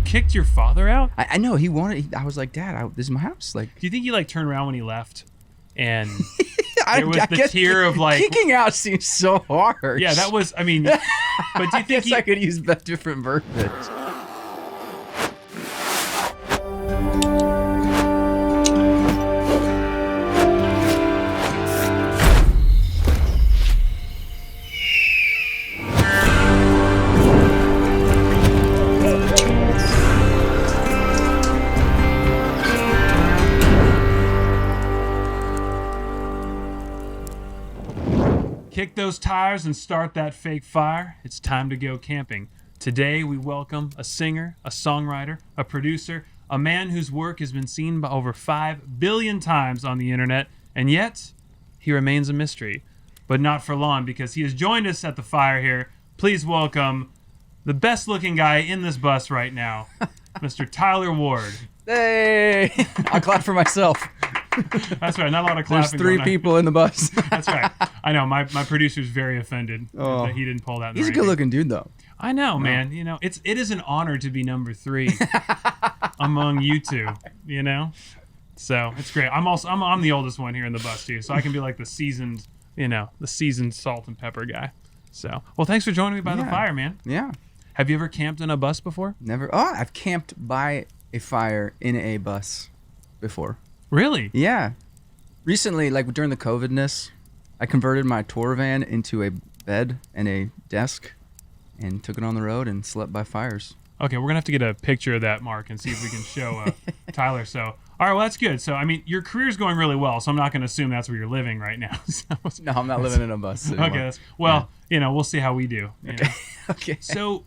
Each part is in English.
kicked your father out? I know he wanted. I was like, Dad, this is my house. Like, Do you think he like turned around when he left, and I there was the guess tear of like kicking out seems so hard. Yeah, that was. I mean, but do you I think guess I could use different verbiage. Kick those tires and start that fake fire? It's time to go camping. Today we welcome a singer, a songwriter, a producer, a man whose work has been seen by over 5 billion times on the internet, and yet he remains a mystery. But not for long, because he has joined us at the fire here. Please welcome the best looking guy in this bus right now, Mr. Tyler Ward. Hey, I'll clap for myself. That's right, not a lot of clapping. There's 3 people in the bus. That's right. I know, my producer's very offended that he didn't pull that. He's a good looking dude though. I know, man. You know, it is an honor to be number 3 among you two, you know? So it's great. I'm the oldest one here in the bus too, so I can be like the seasoned salt and pepper guy. So, well, thanks for joining me by the fire, man. Yeah. Have you ever camped in a bus before? Never. Oh, I've camped by a fire in a bus before. Really? Yeah. Recently, like during the COVIDness, I converted my tour van into a bed and a desk and took it on the road and slept by fires. Okay, we're going to have to get a picture of that, Mark, and see if we can show Tyler. So, all right, well, that's good. So, I mean, your career's going really well, so I'm not going to assume that's where you're living right now. No, I'm not living in a bus anymore. Okay, we'll see how we do. Okay. Know? Okay. So,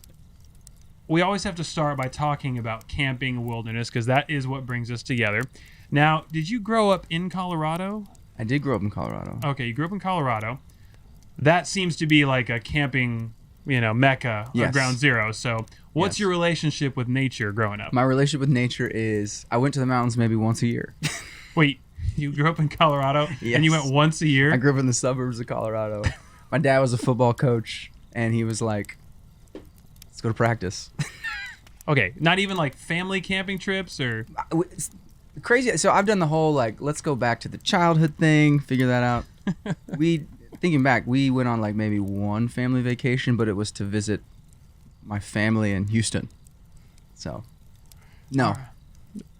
we always have to start by talking about camping and wilderness because that is what brings us together. Now, did you grow up in Colorado? I did grow up in Colorado. Okay, you grew up in Colorado. That seems to be like a camping, mecca, Yes. ground zero. So, what's your relationship with nature growing up? My relationship with nature is I went to the mountains maybe once a year. Wait, you grew up in Colorado Yes. and you went once a year? I grew up in the suburbs of Colorado. My dad was a football coach, and he was like, let's go to practice. Okay, not even like family camping trips or... Crazy. So I've done the whole like let's go back to the childhood thing, figure that out. Thinking back, we went on like maybe one family vacation, but it was to visit my family in Houston. So no.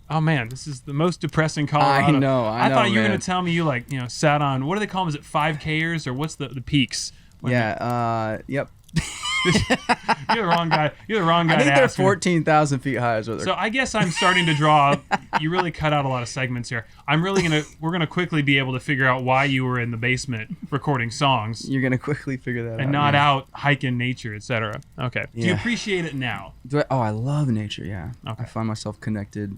Oh man, this is the most depressing Colorado. I know, I thought you were man. gonna tell me you sat on, what do they call them? Is it 5Kers or what's the peaks? Yep. You're the wrong guy. You're the wrong guy. I think to they're ask me. 14,000 feet high. Is what they're So I guess I'm starting to draw. You really cut out a lot of segments here. We're gonna quickly be able to figure out why you were in the basement recording songs You're gonna quickly figure that out. and not yeah. out hiking nature, etc. Okay. Do you Yeah. appreciate it now? I love nature. Yeah. Okay. I find myself connected.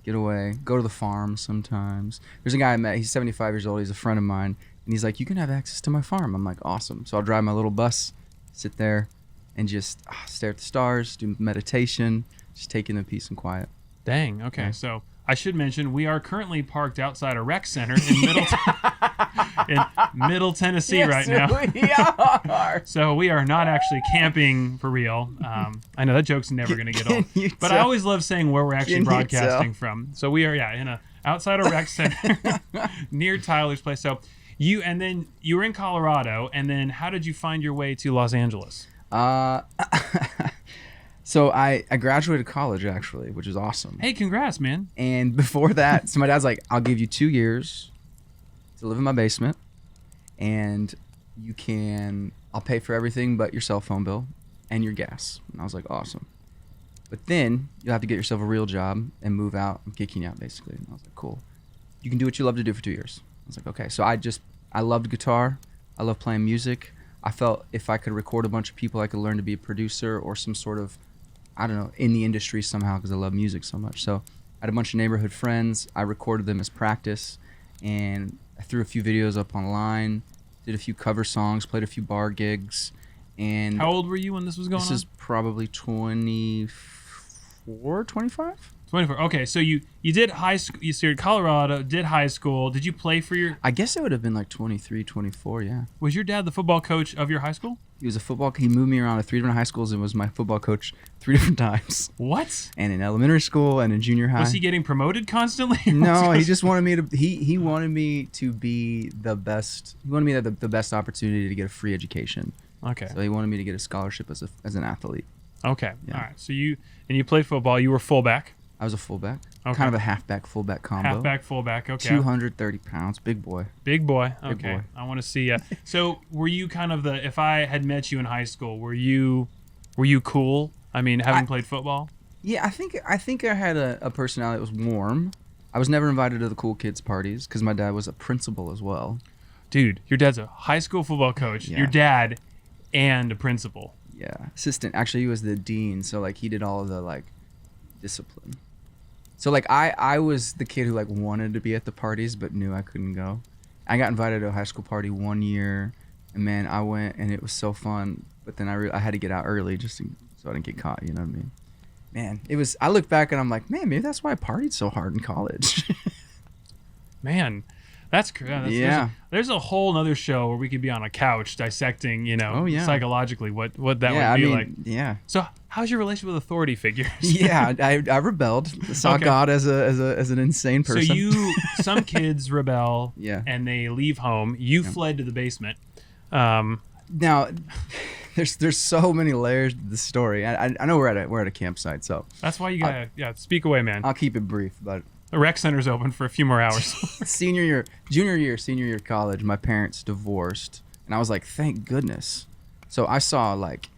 Get away. Go to the farm sometimes. There's a guy I met. He's 75 years old. He's a friend of mine, and he's like, "You can have access to my farm." I'm like, "Awesome!" So I'll drive my little bus, sit there, and just stare at the stars, do meditation, just take in the peace and quiet. Dang. Okay. Yeah. So I should mention we are currently parked outside a rec center in Middle Tennessee right now. We are. So we are not actually camping for real. I know that joke's never going to get old. But I always love saying where we're actually Can you broadcasting from. So we are, outside a rec center near Tyler's place. So you were in Colorado, and then how did you find your way to Los Angeles? So I graduated college actually, which is awesome. Hey, congrats, man. And before that, so my dad's like, I'll give you 2 years to live in my basement, and I'll pay for everything but your cell phone bill and your gas. And I was like, awesome. But then you'll have to get yourself a real job and move out. I'm kicking you out basically. And I was like, cool. You can do what you love to do for 2 years. I was like, okay. So I loved guitar. I love playing music. I felt if I could record a bunch of people, I could learn to be a producer or some sort of, I don't know, in the industry somehow because I love music so much. So I had a bunch of neighborhood friends. I recorded them as practice, and I threw a few videos up online, did a few cover songs, played a few bar gigs. And How old were you when this was going on? This is probably 24, 25. 24. Okay, so you did high school. You started Colorado, did high school. Did you play for your? I guess it would have been like 23, 24. Yeah. Was your dad the football coach of your high school? He was a football. He moved me around to 3 different high schools and was my football coach 3 different times. What? And in elementary school and in junior high. Was he getting promoted constantly? No, he just wanted me to. He wanted me to be the best. He wanted me the best opportunity to get a free education. Okay. So he wanted me to get a scholarship as an athlete. Okay. Yeah. All right. So you played football. You were fullback. I was a fullback. Okay. Kind of a halfback fullback combo. Halfback, fullback. Okay. 230 pounds, big boy. Big boy. Okay. Big boy. I want to see. So were you kind of the? If I had met you in high school, were you cool? I mean, having played football. Yeah, I think I had a personality that was warm. I was never invited to the cool kids parties because my dad was a principal as well. Dude, your dad's a high school football coach. Yeah. Your dad, and a principal. Yeah, assistant. Actually, he was the dean, so like he did all of the like discipline. So like I was the kid who like wanted to be at the parties but knew I couldn't go. I got invited to a high school party one year, and man, I went and it was so fun. But then I had to get out early so I didn't get caught. You know what I mean? Man, it was. I look back and I'm like, man, maybe that's why I partied so hard in college. Man, that's crazy. Yeah. There's a whole nother show where we could be on a couch dissecting, Oh, yeah. psychologically what that yeah, would be I mean, like. Yeah. So, how's your relationship with authority figures? Yeah, I rebelled. Saw Okay. God as an insane person. So some kids rebel, Yeah. and they leave home. You fled to the basement. Now, there's so many layers to the story. I know we're at a campsite, so That's why you gotta speak away, man. I'll keep it brief. But The rec center's open for a few more hours. senior year of college, my parents divorced, and I was like, thank goodness. So I saw like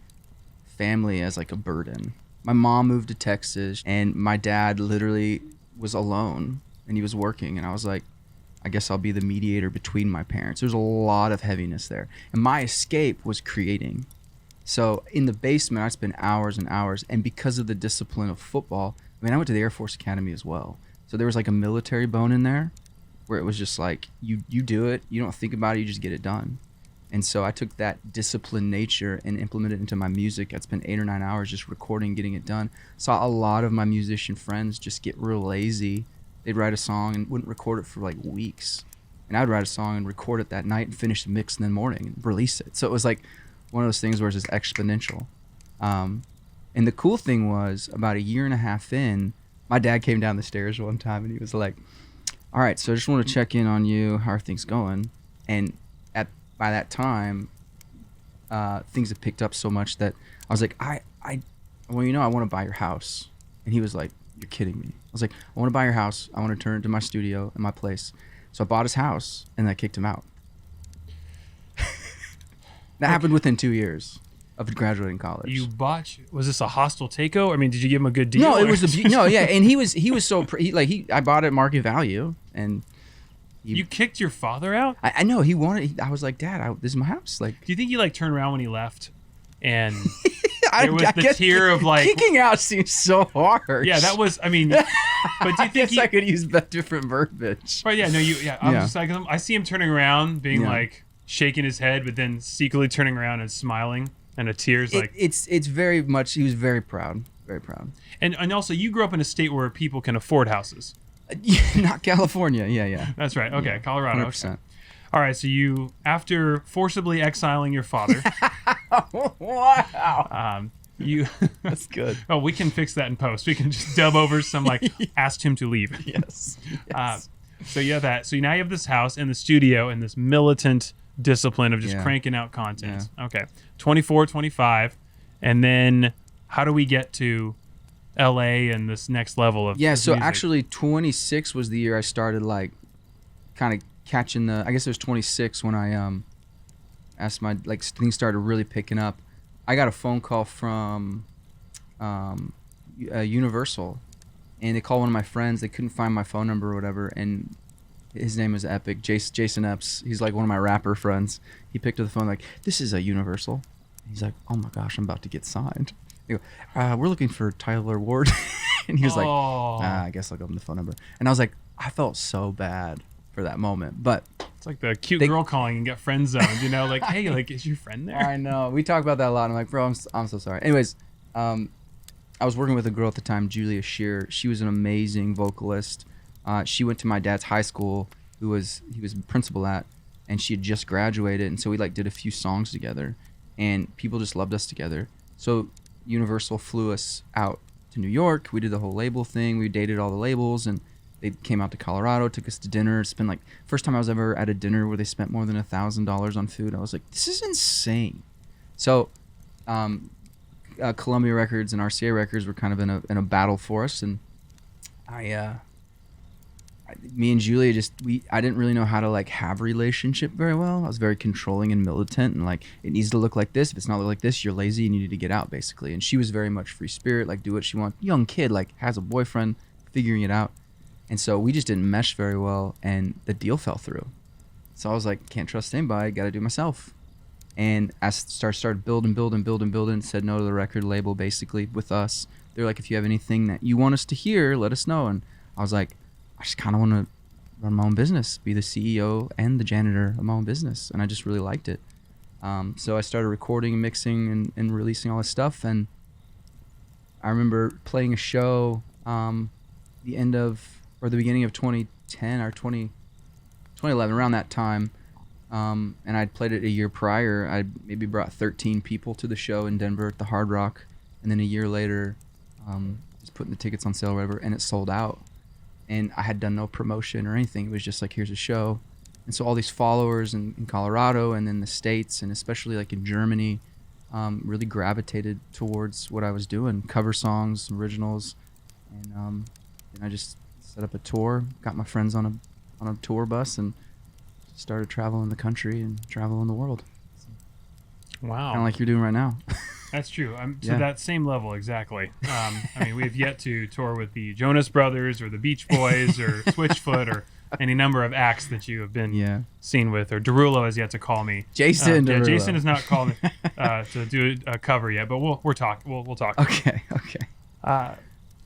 family as like a burden. My mom moved to Texas, and my dad literally was alone, and he was working, and I was like, I guess I'll be the mediator between my parents. There's a lot of heaviness there, and my escape was creating. So in the basement, I spent hours and hours, and because of the discipline of football, I mean, I went to the Air Force Academy as well. So there was like a military bone in there where it was just like, you do it, you don't think about it, you just get it done. And so I took that disciplined nature and implemented it into my music. I'd spend 8 or 9 hours just recording, getting it done. Saw a lot of my musician friends just get real lazy. They'd write a song and wouldn't record it for like weeks. And I'd write a song and record it that night and finish the mix in the morning and release it. So it was like one of those things where it's just exponential. And the cool thing was, about a year and a half in, my dad came down the stairs one time and he was like, all right, so I just want to check in on you. How are things going? And by that time, things had picked up so much that I was like, I want to buy your house. And he was like, you're kidding me. I was like, I want to buy your house. I want to turn it into my studio and my place. So I bought his house, and I kicked him out. That happened within 2 years of graduating college. Was this a hostile takeover? I mean, did you give him a good deal? No, it was and he was so I bought it at market value, and you kicked your father out? I know he wanted. I was like, Dad, this is my house. Like, do you think he like turned around when he left, and I there was the tear of like kicking out seems so hard. Yeah, that was. I mean, but do you I think guess I could use different verbiage? Right? Yeah. No. I'm just like, I see him turning around, being like shaking his head, but then secretly turning around and smiling, and a tear's like. It's very much. He was very proud. Very proud. And also, you grew up in a state where people can afford houses. Not California. Yeah. That's right. Okay, yeah, Colorado. 100%. Okay. All right, so you, after forcibly exiling your father, wow, that's good. Oh, we can fix that in post. We can just dub over some like asked him to leave. Yes. So you have that. So now you have this house and the studio and this militant discipline of just cranking out content. Yeah. Okay, 24, 25, and then how do we get to LA and this next level of so music? Actually 26 was the year I started like kind of catching I guess it was 26 when I asked things started really picking up. I got a phone call from Universal, and they called one of my friends. They couldn't find my phone number or whatever, and his name is Epic, Jason Epps. He's like one of my rapper friends. He picked up the phone like, this is a Universal. He's like, oh my gosh, I'm about to get signed. They go, we're looking for Tyler Ward. And he was like, I guess I'll give him the phone number. And I was like, I felt so bad for that moment. But it's like the cute girl calling and get friend zoned, you know, like, hey, like, is your friend there? I know. We talk about that a lot. I'm like, bro, I'm so sorry. Anyways, I was working with a girl at the time, Julia Shear. She was an amazing vocalist. She went to my dad's high school, he was principal at, and she had just graduated, and so we like did a few songs together, and people just loved us together. So Universal flew us out to New York. We did the whole label thing. We dated all the labels, and they came out to Colorado, took us to dinner. It's been like first time I was ever at a dinner where they spent more than $1,000 on food. I was like, this is insane. So Columbia Records and RCA Records were kind of in a battle for us, and me and Julia I didn't really know how to like have a relationship very well. I was very controlling and militant, and like, it needs to look like this. If it's not like this, you're lazy and you need to get out, basically. And she was very much free spirit, like do what she wants. Young kid, like has a boyfriend, figuring it out. And so we just didn't mesh very well, and the deal fell through. So I was like, can't trust anybody, got to do it myself. And I started building, said no to the record label basically with us. They're like, if you have anything that you want us to hear, let us know. And I was like, I just kind of want to run my own business, be the CEO and the janitor of my own business. And I just really liked it. So I started recording and mixing and releasing all this stuff. And I remember playing a show the beginning of 2010 or 2011, around that time. And I'd played it a year prior. I maybe brought 13 people to the show in Denver at the Hard Rock. And then a year later, just putting the tickets on sale or whatever, and it sold out. And I had done no promotion or anything. It was just like, here's a show. And so all these followers in Colorado and in the States, and especially like in Germany, really gravitated towards what I was doing, cover songs, originals. And I just set up a tour, got my friends on a tour bus, and started traveling the country and traveling the world. Wow. Kind of like you're doing right now. That's true. To that same level, exactly. I mean, we have yet to tour with the Jonas Brothers or the Beach Boys or Switchfoot or any number of acts that you have been seen with. Or Derulo has yet to call me. Jason Derulo. Jason has not called me to do a cover yet, but we'll talk. We'll talk. Okay. All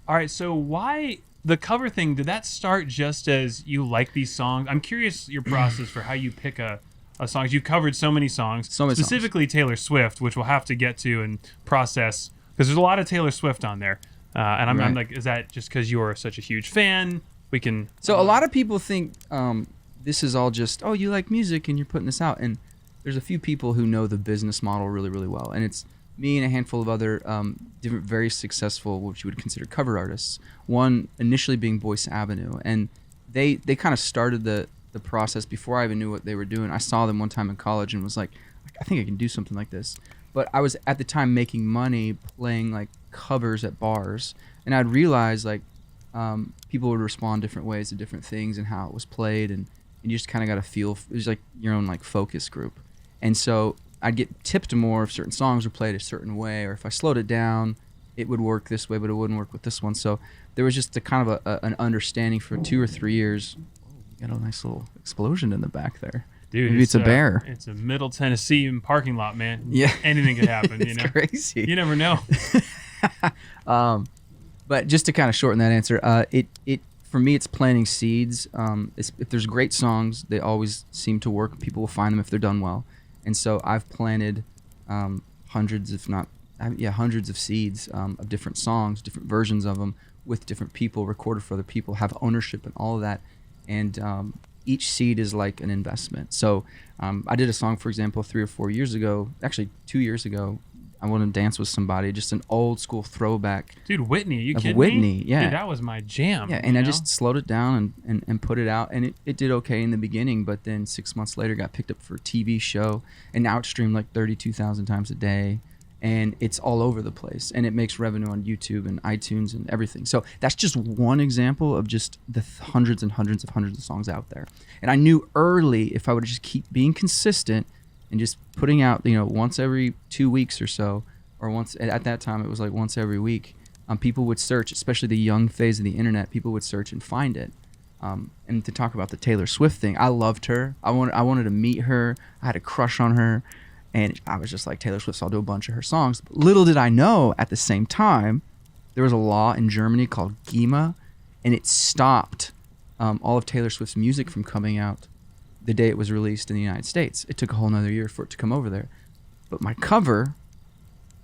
right. So why the cover thing? Did that start just as you like these songs? I'm curious your process for how you pick a song. You've covered so many songs, specifically Taylor Swift, which we'll have to get to and process, because there's a lot of Taylor Swift on there. And I'm like, is that just because you're such a huge fan? We can. So a lot of people think this is all just, oh, you like music and you're putting this out. And there's a few people who know the business model really, really well. And it's me and a handful of other different, very successful, what you would consider cover artists. One initially being Boyce Avenue. And they kind of started the process before I even knew what they were doing. I saw them one time in college and was like, I think I can do something like this. But I was at the time making money playing like covers at bars, and I'd realize like people would respond different ways to different things and how it was played, and you just kind of got a feel. It was like your own like focus group. And so I'd get tipped more if certain songs were played a certain way, or if I slowed it down, it would work this way, but it wouldn't work with this one. So there was just a kind of an understanding for 2 or 3 years. Got a nice little explosion in the back there. Dude, maybe it's a bear. It's a Middle Tennessee parking lot, man. Yeah. Anything could happen, you know? Crazy. You never know. But just to kind of shorten that answer, it for me, it's planting seeds. If there's great songs, they always seem to work. People will find them if they're done well. And so I've planted hundreds, if not, hundreds of seeds of different songs, different versions of them with different people, recorded for other people, have ownership and all of that. And each seed is like an investment. So I did a song, for example, 3 or 4 years ago, actually 2 years ago. I Want to Dance with Somebody, just an old school throwback. Dude, Whitney, you kidding Whitney, me? yeah. Dude, that was my jam. Yeah, and I just slowed it down and put it out, and it did okay in the beginning, but then 6 months later got picked up for a TV show, and now it's streamed like 32,000 times a day. And it's all over the place, and it makes revenue on YouTube and iTunes and everything. So that's just one example of just the hundreds and hundreds of songs out there. And I knew early if I would just keep being consistent and just putting out, once every 2 weeks or so, or once at that time it was like once every week, people would search, especially the young phase of the internet. People would search and find it. And to talk about the Taylor Swift thing, I loved her. I wanted to meet her. I had a crush on her. And I was just like, Taylor Swift, so I'll do a bunch of her songs. But little did I know, at the same time, there was a law in Germany called GEMA, and it stopped all of Taylor Swift's music from coming out the day it was released in the United States. It took a whole nother year for it to come over there. But my cover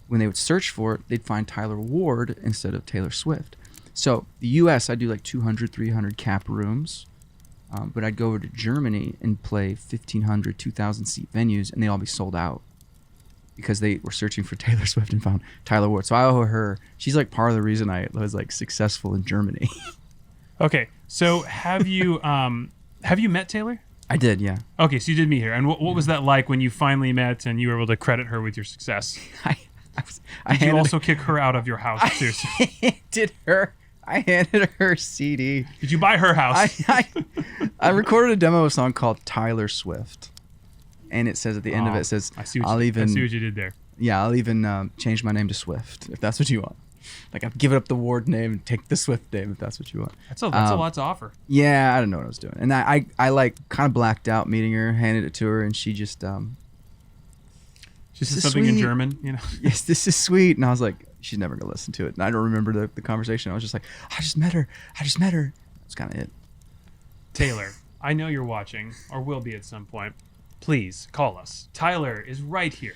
when they would search for it, they'd find Tyler Ward instead of Taylor Swift. So the U.S., I do like 200, 300 cap rooms. But I'd go over to Germany and play 1,500, 2,000 seat venues, and they all be sold out because they were searching for Taylor Swift and found Tyler Ward. So I owe her. She's like part of the reason I was like successful in Germany. Okay, so have you met Taylor? I did, yeah. Okay, so you did meet her, and what was that like when you finally met and you were able to credit her with your success? Did you also kick her out of your house? Seriously, I handed her a CD. Did you buy her house? I recorded a demo of a song called Tyler Swift, and it says at the end of it, I see what you did there. Yeah, I'll even change my name to Swift if that's what you want. Like I've given up the Ward name and take the Swift name if that's what you want. That's a lot to offer. Yeah, I don't know what I was doing, and I like kind of blacked out meeting her, handed it to her, and she just she said something in German, you know. Yes, this is sweet, and I was like, she's never gonna listen to it, and I don't remember the conversation. I was just like, I just met her. That's kind of it. Taylor, I know you're watching, or will be at some point. Please call us. Tyler is right here,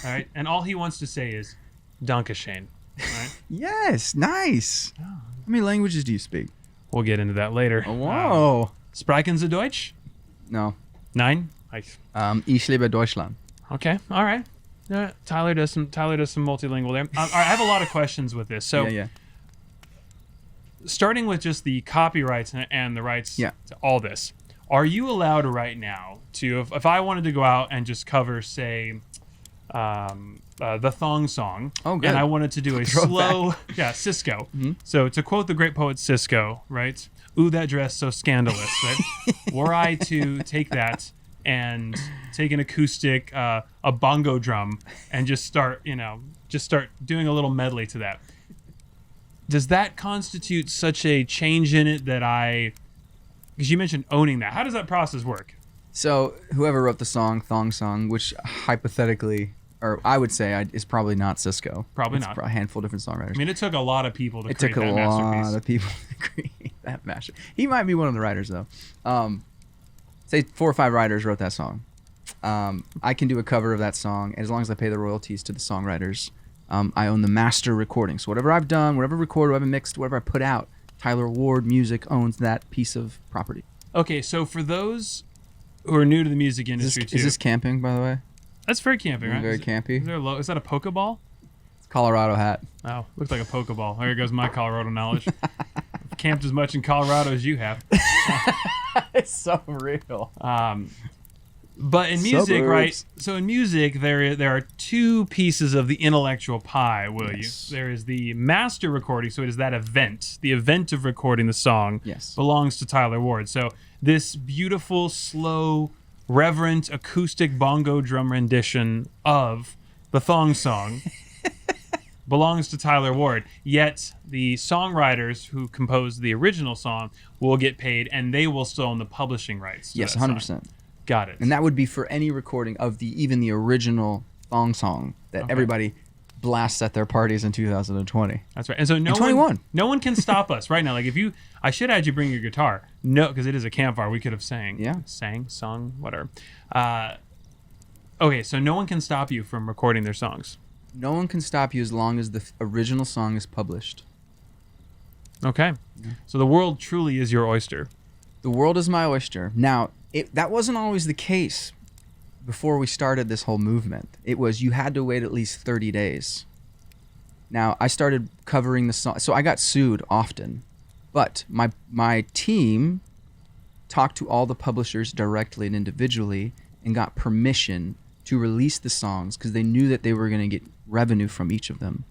all right, and all he wants to say is, "Dankeschön." Right? Yes, nice. Oh. How many languages do you speak? We'll get into that later. Oh, whoa. Sprechen Sie Deutsch? No. Nein? Ich liebe Deutschland. Okay, all right. Tyler does some multilingual there. I have a lot of questions with this. So, yeah. Starting with just the copyrights and the rights to all this, are you allowed right now to, if I wanted to go out and just cover, say, the Thong Song, and I wanted to do a slow, Cisco. Mm-hmm. So to quote the great poet Cisco, right? Ooh, that dress so scandalous, right? Were I to take that and take an acoustic, a bongo drum, and just start doing a little medley to that, does that constitute such a change in it that because you mentioned owning that, how does that process work? So whoever wrote the song, Thong Song, which hypothetically, or I would say is probably not Cisco. Probably not. A handful of different songwriters. I mean, it took a lot of people to create that masterpiece. It took a lot of people to create that masterpiece. He might be one of the writers, though. Say 4 or 5 writers wrote that song. I can do a cover of that song, as long as I pay the royalties to the songwriters. I own the master recording. So whatever I've done, whatever recorded, whatever mixed, whatever I put out, Tyler Ward Music owns that piece of property. Okay, so for those who are new to the music industry, is this camping, by the way? That's very camping, right? Very campy. Is that a Pokeball? It's a Colorado hat. Oh, looks like a Pokeball. There goes my Colorado knowledge. I've camped as much in Colorado as you have. It's so real. But in music, right? So in music, there are 2 pieces of the intellectual pie, will you? There is the master recording, so it is that event. The event of recording the song belongs to Tyler Ward. So this beautiful, slow, reverent acoustic bongo drum rendition of the Thong Song belongs to Tyler Ward. Yet the songwriters who composed the original song will get paid, and they will still own the publishing rights. Yes, 100%. Got it. And that would be for any recording of even the original Thong Song that everybody blasts at their parties in 2020. That's right. And so no one can stop us right now. Like I should have had you bring your guitar. No, because it is a campfire. We could have sung, whatever. Okay, so no one can stop you from recording their songs. No one can stop you as long as the original song is published. Okay. Yeah. So the world truly is your oyster. The world is my oyster. Now, that wasn't always the case before we started this whole movement. It was you had to wait at least 30 days. Now, I started covering the song. So I got sued often. But my team talked to all the publishers directly and individually and got permission to release the songs because they knew that they were going to get revenue from each of them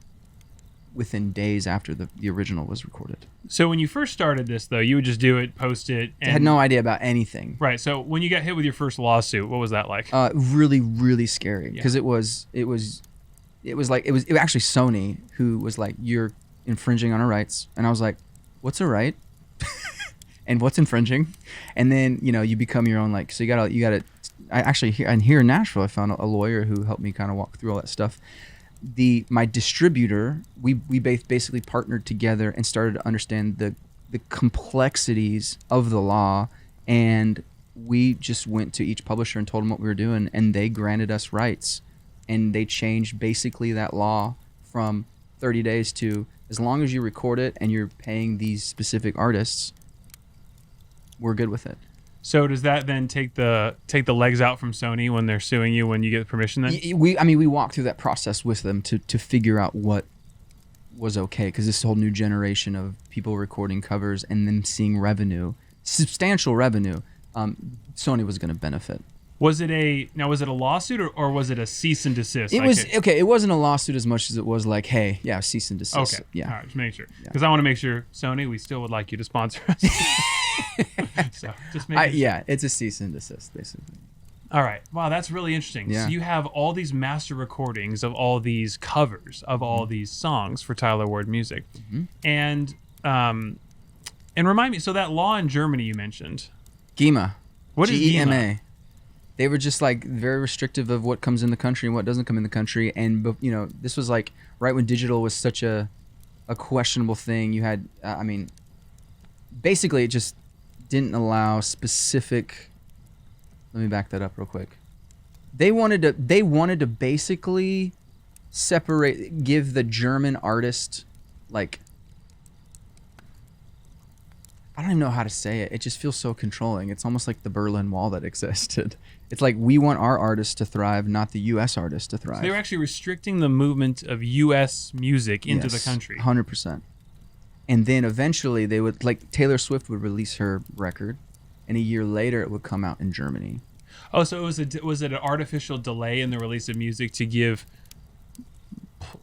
within days after the original was recorded. So when you first started this, though, you would just do it, post it. And... I had no idea about anything. Right. So when you got hit with your first lawsuit, what was that like? Really, really scary because it was actually Sony who was like, you're infringing on our rights. And I was like, what's a right? And what's infringing? And then, you become your own, like, so you gotta, I actually, here in Nashville, I found a lawyer who helped me kind of walk through all that stuff. My distributor, we basically partnered together and started to understand the complexities of the law, and we just went to each publisher and told them what we were doing, and they granted us rights, and they changed basically that law from 30 days to as long as you record it and you're paying these specific artists, we're good with it. So does that then take the legs out from Sony when they're suing you when you get permission then? We walk through that process with them to figure out what was okay, because this whole new generation of people recording covers and then seeing revenue, substantial revenue, Sony was going to benefit. Was it a lawsuit or was it a cease and desist? It was okay. It wasn't a lawsuit as much as it was like, hey, yeah, cease and desist. Okay. Yeah. All right, just make sure, because I want to make sure, Sony, we still would like you to sponsor us. So just make sure. Yeah, it's a cease and desist basically. All right. Wow, that's really interesting. Yeah. So you have all these master recordings of all these covers of all these songs for Tyler Ward Music, and remind me. So that law in Germany you mentioned, GEMA. What is GEMA? They were just like very restrictive of what comes in the country and what doesn't come in the country. And this was like right when digital was such a questionable thing. You had, basically it just didn't allow specific. Let me back that up real quick. They wanted to basically give the German artist, like, I don't even know how to say it. It just feels so controlling. It's almost like the Berlin Wall that existed. It's like we want our artists to thrive, not the U.S. artists to thrive. So they were actually restricting the movement of U.S. music into the country. 100%. And then eventually they would, like Taylor Swift would release her record, and a year later it would come out in Germany. Oh, so was it an artificial delay in the release of music to give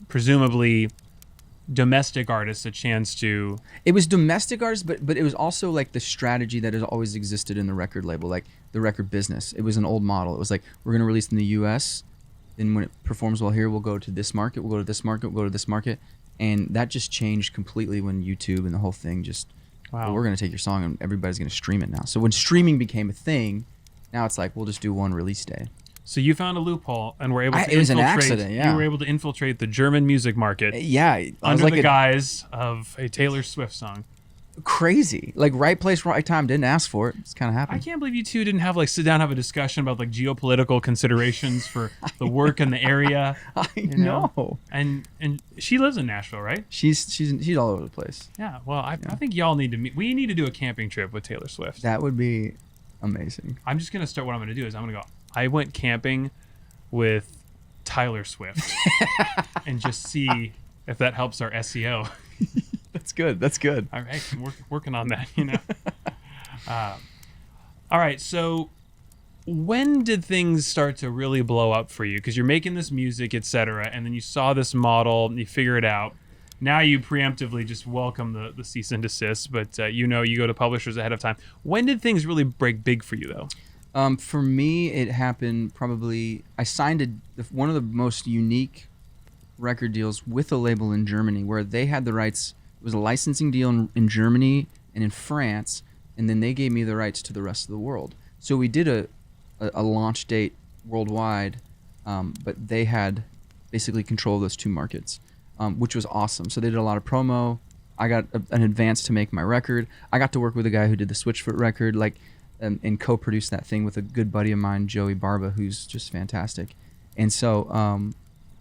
presumably domestic artists a chance to... It was domestic artists, but it was also like the strategy that has always existed in the record label, like the record business. It was an old model. It was like, we're going to release in the U.S., and when it performs well here, we'll go to this market, we'll go to this market, we'll go to this market. And that just changed completely when YouTube and the whole thing just... Wow. Well, we're going to take your song and everybody's going to stream it now. So when streaming became a thing, now it's like, we'll just do one release day. So you found a loophole and were able to infiltrate. It was an accident, yeah. You were able to infiltrate the German music market. Yeah. Under the guise of a Taylor Swift song. Crazy. Like right place, right time. Didn't ask for it. It's kind of happened. I can't believe you two didn't have sit down and have a discussion about like geopolitical considerations for the work in the area. I know. And she lives in Nashville, right? She's all over the place. Yeah. Well, I think y'all need to meet. We need to do a camping trip with Taylor Swift. That would be amazing. I'm just gonna start. What I'm gonna do is I'm gonna go. I went camping with Tyler Swift and just see if that helps our SEO. That's good. That's good. All right, we're working on that. All right. So, when did things start to really blow up for you? Because you're making this music, etc., and then you saw this model, and you figure it out. Now you preemptively just welcome the cease and desist, but you go to publishers ahead of time. When did things really break big for you, though? For me, it happened probably. I signed one of the most unique record deals with a label in Germany, where they had the rights. It was a licensing deal in Germany and in France, and then they gave me the rights to the rest of the world. So we did a launch date worldwide, but they had basically control of those two markets, which was awesome. So they did a lot of promo. I got an advance to make my record. I got to work with a guy who did the Switchfoot record, and co-produced that thing with a good buddy of mine, Joey Barba, who's just fantastic. And so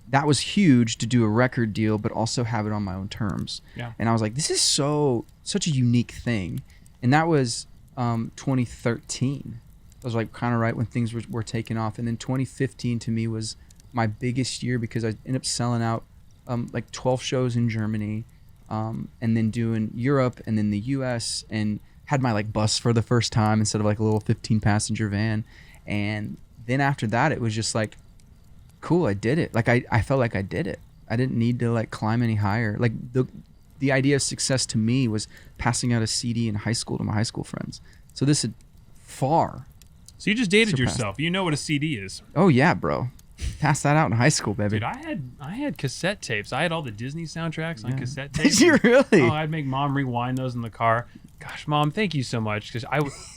that was huge to do a record deal, but also have it on my own terms. Yeah. And I was like, this is such a unique thing. And that was 2013. That was like kind of right when things were taking off. And then 2015 to me was my biggest year because I ended up selling out like 12 shows in Germany, and then doing Europe and then the US, and had my like bus for the first time instead of like a little 15-passenger van. And then after that, it was just like, cool, I did it. Like I felt like I did it. I didn't need to like climb any higher. Like the idea of success to me was passing out a CD in high school to my high school friends. So this had far. So you just dated surpassed. yourself. You know what a CD is. Oh yeah, bro. Pass that out in high school, baby. Dude, I had cassette tapes. I had all the Disney soundtracks on cassette tapes. Did you really? Oh, I'd make Mom rewind those in the car. Gosh, Mom, thank you so much, because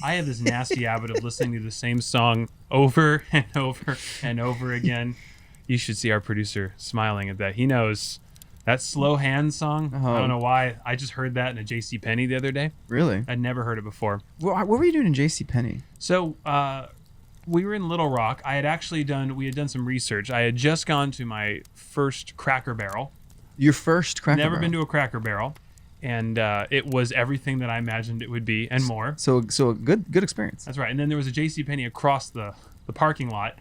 I have this nasty habit of listening to the same song over and over and over again. You should see our producer smiling at that. He knows that Slow Hand song. Oh. I don't know why. I just heard that in a JCPenney the other day. Really? I'd never heard it before. What were you doing in JCPenney? So we were in Little Rock. We had done some research. I had just gone to my first Cracker Barrel. Your first Cracker Never Barrel. been to a Cracker Barrel, and it was everything that I imagined it would be and more. So a good experience. That's right. And then there was a JCPenney across the parking lot.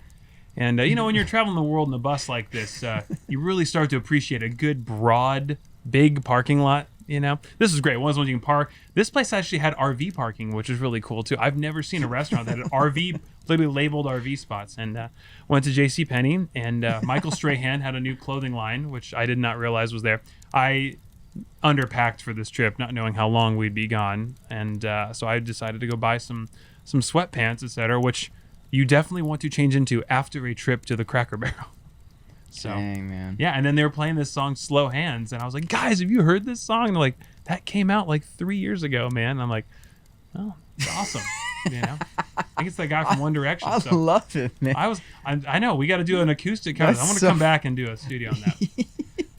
And, when you're traveling the world in a bus like this, you really start to appreciate a good, broad, big parking lot. This is great. One of those ones you can park. This place actually had RV parking, which is really cool, too. I've never seen a restaurant that had RV, literally labeled RV spots. And went to JCPenney, and Michael Strahan had a new clothing line, which I did not realize was there. I underpacked for this trip, not knowing how long we'd be gone. And so I decided to go buy some sweatpants, etc., which you definitely want to change into after a trip to the Cracker Barrel. So, dang, man. Yeah, and then they were playing this song, Slow Hands, and I was like, guys, have you heard this song? And they're like, that came out like 3 years ago, man. And I'm like, oh, it's awesome. I think it's that guy from One Direction. I love it, man. I know, we got to do an acoustic cover. I want to come back and do a studio on that.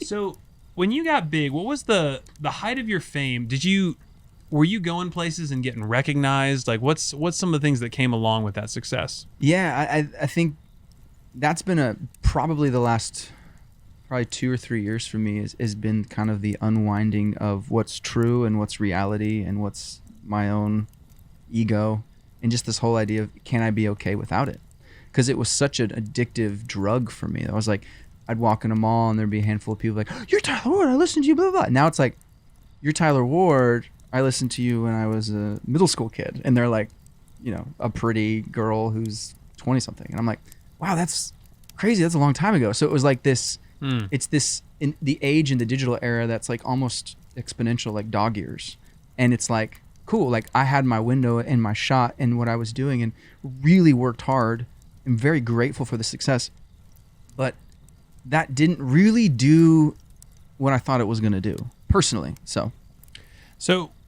So, when you got big, what was the height of your fame? Were you going places and getting recognized? Like, what's some of the things that came along with that success? Yeah, I think that's been probably the last 2 or 3 years for me has been kind of the unwinding of what's true and what's reality and what's my own ego, and just this whole idea of, can I be okay without it? Because it was such an addictive drug for me. I was like, I'd walk in a mall and there'd be a handful of people like, you're Tyler Ward, I listened to you, blah, blah, blah. Now it's like, you're Tyler Ward, I listened to you when I was a middle school kid. And they're like, a pretty girl who's 20 something. And I'm like, wow, that's crazy. That's a long time ago. So it was like this, it's this, in the age in the digital era that's like almost exponential, like dog years. And it's like, cool. Like I had my window and my shot in what I was doing and really worked hard. I'm very grateful for the success. But that didn't really do what I thought it was going to do personally. So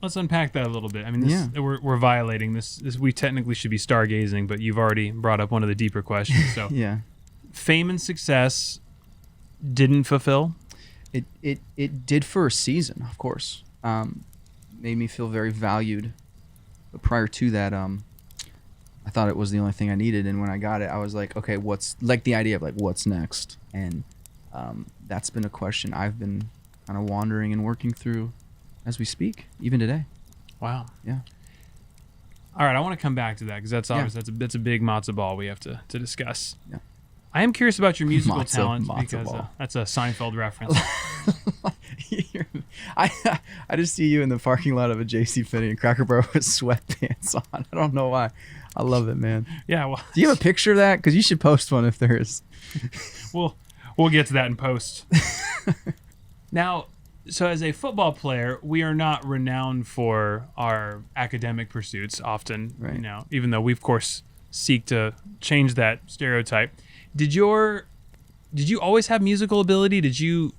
let's unpack that a little bit. I mean, we're violating this. We technically should be stargazing, but you've already brought up one of the deeper questions. So yeah, fame and success didn't fulfill. It did for a season, of course. Made me feel very valued. But prior to that, I thought it was the only thing I needed. And when I got it, I was like, okay, what's like the idea of like what's next? And that's been a question I've been kind of wandering and working through as we speak, even today. Wow. Yeah. All right, I want to come back to that because that's obvious. That's a big matzo ball we have to discuss. Yeah. I am curious about your musical Matzo talent because ball. That's a Seinfeld reference. I just see you in the parking lot of a JCPenney and Cracker Barrel with sweatpants on. I don't know why. I love it, man. Yeah. Well, do you have a picture of that? Because you should post one if there is. We'll get to that in post. Now, so as a football player, we are not renowned for our academic pursuits often, right. Even though we, of course, seek to change that stereotype. Did you always have musical ability? Did you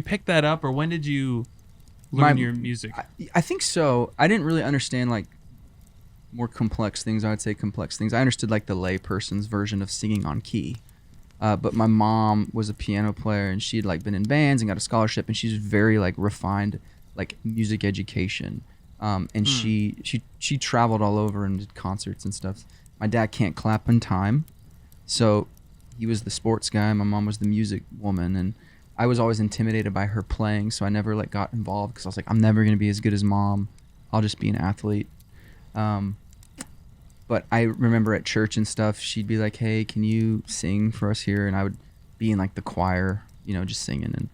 pick that up, or when did you learn your music? I think so. I didn't really understand like more complex things. I would say complex things. I understood like the lay person's version of singing on key. But my mom was a piano player, and she'd like been in bands and got a scholarship, and she's very like refined, like music education. And she traveled all over and did concerts and stuff. My dad can't clap in time, so he was the sports guy. My mom was the music woman, and I was always intimidated by her playing, so I never like got involved because I was like, I'm never gonna be as good as mom. I'll just be an athlete. But I remember at church and stuff, she'd be like, hey, can you sing for us here? And I would be in like the choir, just singing.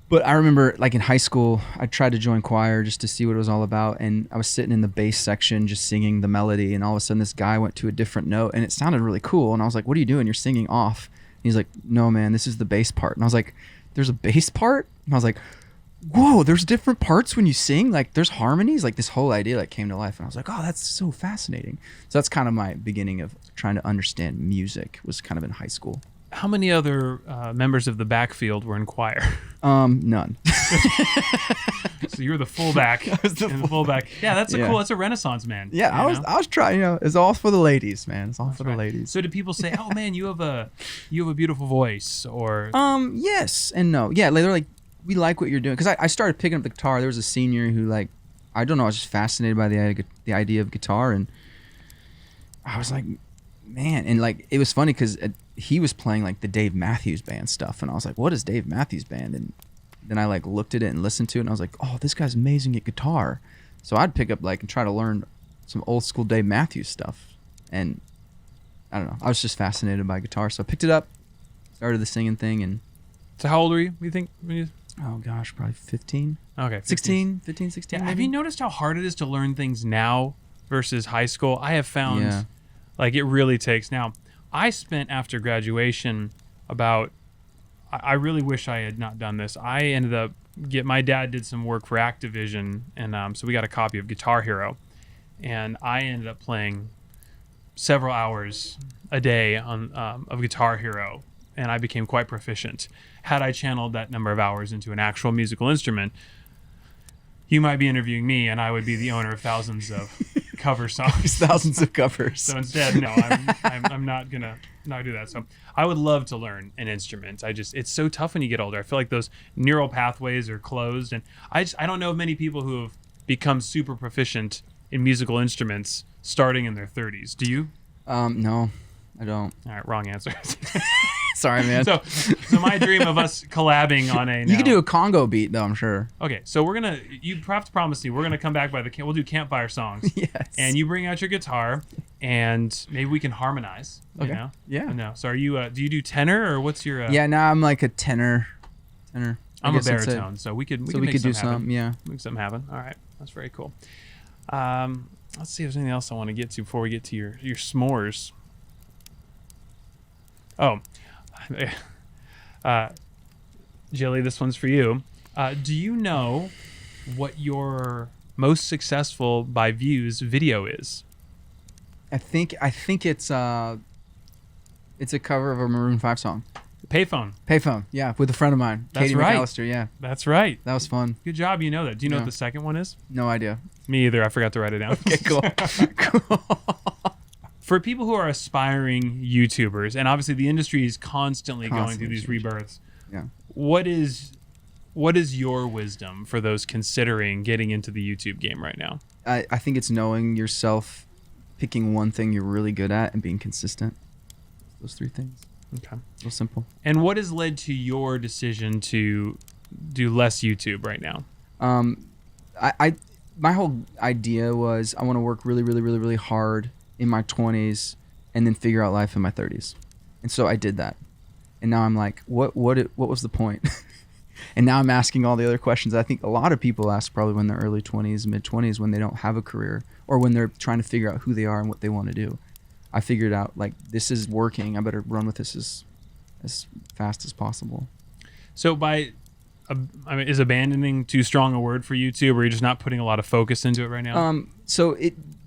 But I remember like in high school, I tried to join choir just to see what it was all about. And I was sitting in the bass section just singing the melody. And all of a sudden this guy went to a different note and it sounded really cool. And I was like, what are you doing? You're singing off. And he's like, no, man, this is the bass part. And I was like, there's a bass part? And I was like, whoa, there's different parts when you sing, like there's harmonies, like this whole idea like came to life, and I was like, oh, that's so fascinating. So that's kind of my beginning of trying to understand music, was kind of in high school. How many other members of the backfield were in choir? None. So you were the fullback. I was the fullback. Yeah, that's cool. That's a Renaissance man. Yeah, I was trying. It's all for the ladies, man. It's all for the ladies. So did people say, "Oh man, you have a beautiful voice," or? Yes and no. Yeah, they're like, we like what you're doing, because I started picking up the guitar. There was a senior who like, I don't know, I was just fascinated by the idea of guitar, and I was like, man, and like it was funny because he was playing like the Dave Matthews Band stuff, and I was like, what is Dave Matthews Band? And then I like looked at it and listened to it, and I was like, oh, this guy's amazing at guitar. So I'd pick up like and try to learn some old school Dave Matthews stuff, and I don't know, I was just fascinated by guitar, so I picked it up, started the singing thing, and So how old were you? You think? When you... oh gosh, probably 15. Okay, 15. 16. Yeah, have you noticed how hard it is to learn things now versus high school? I have found like it really takes. Now, I spent after graduation about, I really wish I had not done this. I ended up my dad did some work for Activision, and so we got a copy of Guitar Hero, and I ended up playing several hours a day on of Guitar Hero, and I became quite proficient. Had I channeled that number of hours into an actual musical instrument, you might be interviewing me, and I would be the owner of thousands of cover songs. Thousands of covers. So instead, no, I'm not gonna do that. So I would love to learn an instrument. It's so tough when you get older. I feel like those neural pathways are closed, and I don't know of many people who have become super proficient in musical instruments starting in their 30s. Do you? No, I don't. All right, wrong answer. Sorry, man. So my dream of us collabing on a. You could do a Congo beat, though, I'm sure. Okay, so you have to promise me we're gonna come back we'll do campfire songs. Yes. And you bring out your guitar, and maybe we can harmonize. Okay. You know? Yeah. No. So are you? Do you do tenor, or what's your? Yeah, now I'm like a tenor. I'm a guess it's baritone, so we could we make could do something happen. some. Yeah. Make something happen. All right, that's very cool. Let's see if there's anything else I want to get to before we get to your s'mores. Oh, Jilly, this one's for you. Do you know what your most successful by views video is? I think it's a cover of a Maroon 5 song. Payphone. Payphone, yeah, with a friend of mine, That's Katie right. McAllister. Yeah, That's right. that was fun. Good job. You know that. Do you know Yeah. what the second one is? No idea. Me either. I forgot to write it down. Okay, cool. Cool. For people who are aspiring YouTubers, and obviously the industry is constantly going through these changing. rebirths. Yeah. What is your wisdom for those considering getting into the YouTube game right now? I think it's knowing yourself, picking one thing you're really good at, and being consistent. Those three things. Okay. Real simple. And what has led to your decision to do less YouTube right now? My whole idea was I want to work really, really, really, really hard in my 20s and then figure out life in my 30s. And so I did that. And now I'm like, what was the point? And now I'm asking all the other questions I think a lot of people ask probably when they're early 20s, mid 20s, when they don't have a career or when they're trying to figure out who they are and what they want to do. I figured out, like, this is working. I better run with this as fast as possible. So is abandoning too strong a word for YouTube, or are you just not putting a lot of focus into it right now? So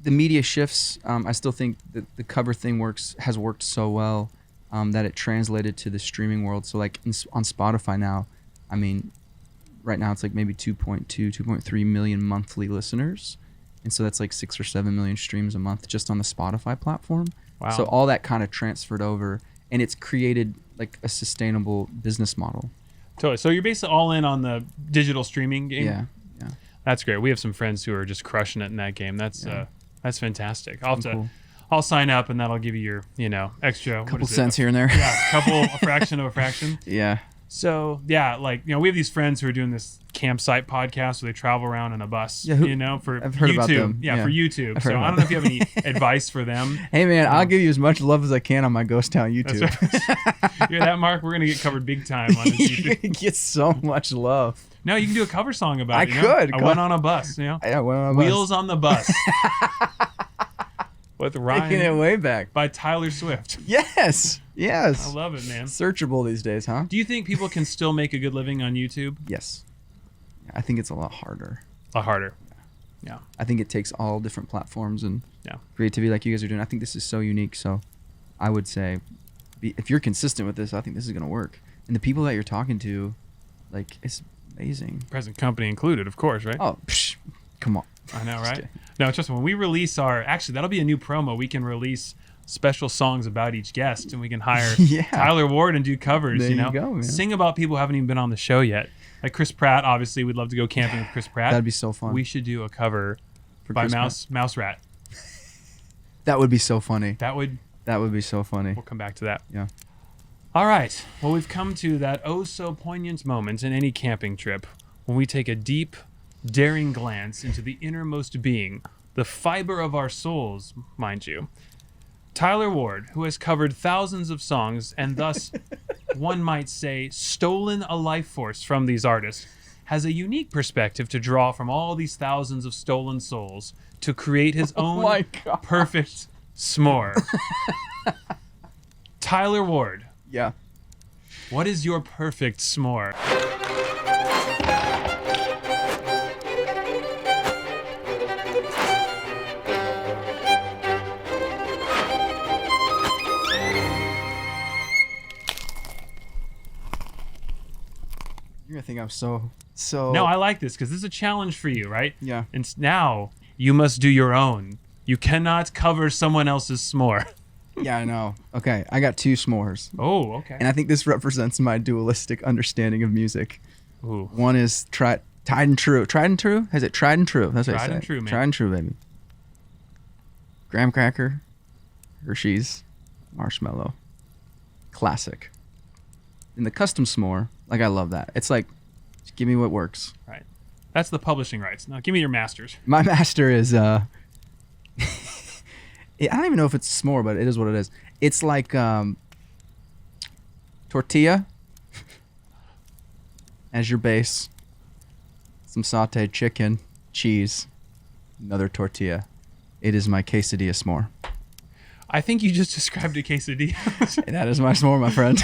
the media shifts. I still think that the cover thing has worked so well that it translated to the streaming world. So like on Spotify now, I mean, right now it's like maybe 2.3 million monthly listeners. And so that's like 6 or 7 million streams a month just on the Spotify platform. Wow. So all that kind of transferred over, and it's created like a sustainable business model. Totally. So you're basically all in on the digital streaming game? Yeah. That's great. We have some friends who are just crushing it in that game. That's fantastic. Cool. I'll sign up, and that'll give you your, extra Couple cents here and there. Yeah, a fraction of a fraction. Yeah. So yeah, we have these friends who are doing this campsite podcast where they travel around in a bus. Yeah, for I've heard YouTube. about them. Yeah, for YouTube. I've heard So I about don't know if you have any advice for them. Hey man, I'll give you as much love as I can on my Ghost Town YouTube. That's right. You hear that, Mark? We're gonna get covered big time on this YouTube. You get so much love. No, you can do a cover song about it. I went on a bus. Yeah, I went on a bus. Wheels on the Bus. With Taking it Ryan way back. by Tyler Swift. Yes. I love it, man. Searchable these days, huh? Do you think people can still make a good living on YouTube? Yes. I think it's a lot harder. A lot harder. Yeah. I think it takes all different platforms and Yeah. creativity like you guys are doing. I think this is so unique. So I would say if you're consistent with this, I think this is going to work. And the people that you're talking to, like, it's amazing. Present company included, of course, right? Oh, come on. I know, right? kidding. No, trust me. When we release actually, that'll be a new promo. We can release special songs about each guest, and we can hire Yeah. Tyler Ward and do covers. There you go, man. Sing about people who haven't even been on the show yet. Like Chris Pratt, obviously, we'd love to go camping with Chris Pratt. That'd be so fun. We should do a cover For by Chris Mouse Rat. That would be so funny. That would. That would be so funny. We'll come back to that. Yeah. All right. Well, we've come to that oh so poignant moment in any camping trip when we take a deep, daring glance into the innermost being, the fiber of our souls, mind you. Tyler Ward, who has covered thousands of songs and thus, one might say, stolen a life force from these artists, has a unique perspective to draw from all these thousands of stolen souls to create his own my God. perfect s'more. Tyler Ward, Yeah. what is your perfect s'more? You're gonna think I'm so. No, I like this because this is a challenge for you, right? Yeah. And now you must do your own. You cannot cover someone else's s'more. Yeah, I know. Okay, I got 2 s'mores. Oh, okay. And I think this represents my dualistic understanding of music. Ooh. One is tried and true. Tried and true? Is it tried and true? That's what I Tried say. and true, man. Tried and true, baby. Graham cracker, Hershey's, marshmallow. Classic. And the custom s'more, like I lore that. It's like, just give me what works. Right. That's the publishing rights. Now give me your masters. My master is I don't even know if it's a s'more, but it is what it is. It's like tortilla as your base, some sauteed chicken, cheese, another tortilla. It is my quesadilla s'more. I think you just described a quesadilla. That is my s'more, my friend.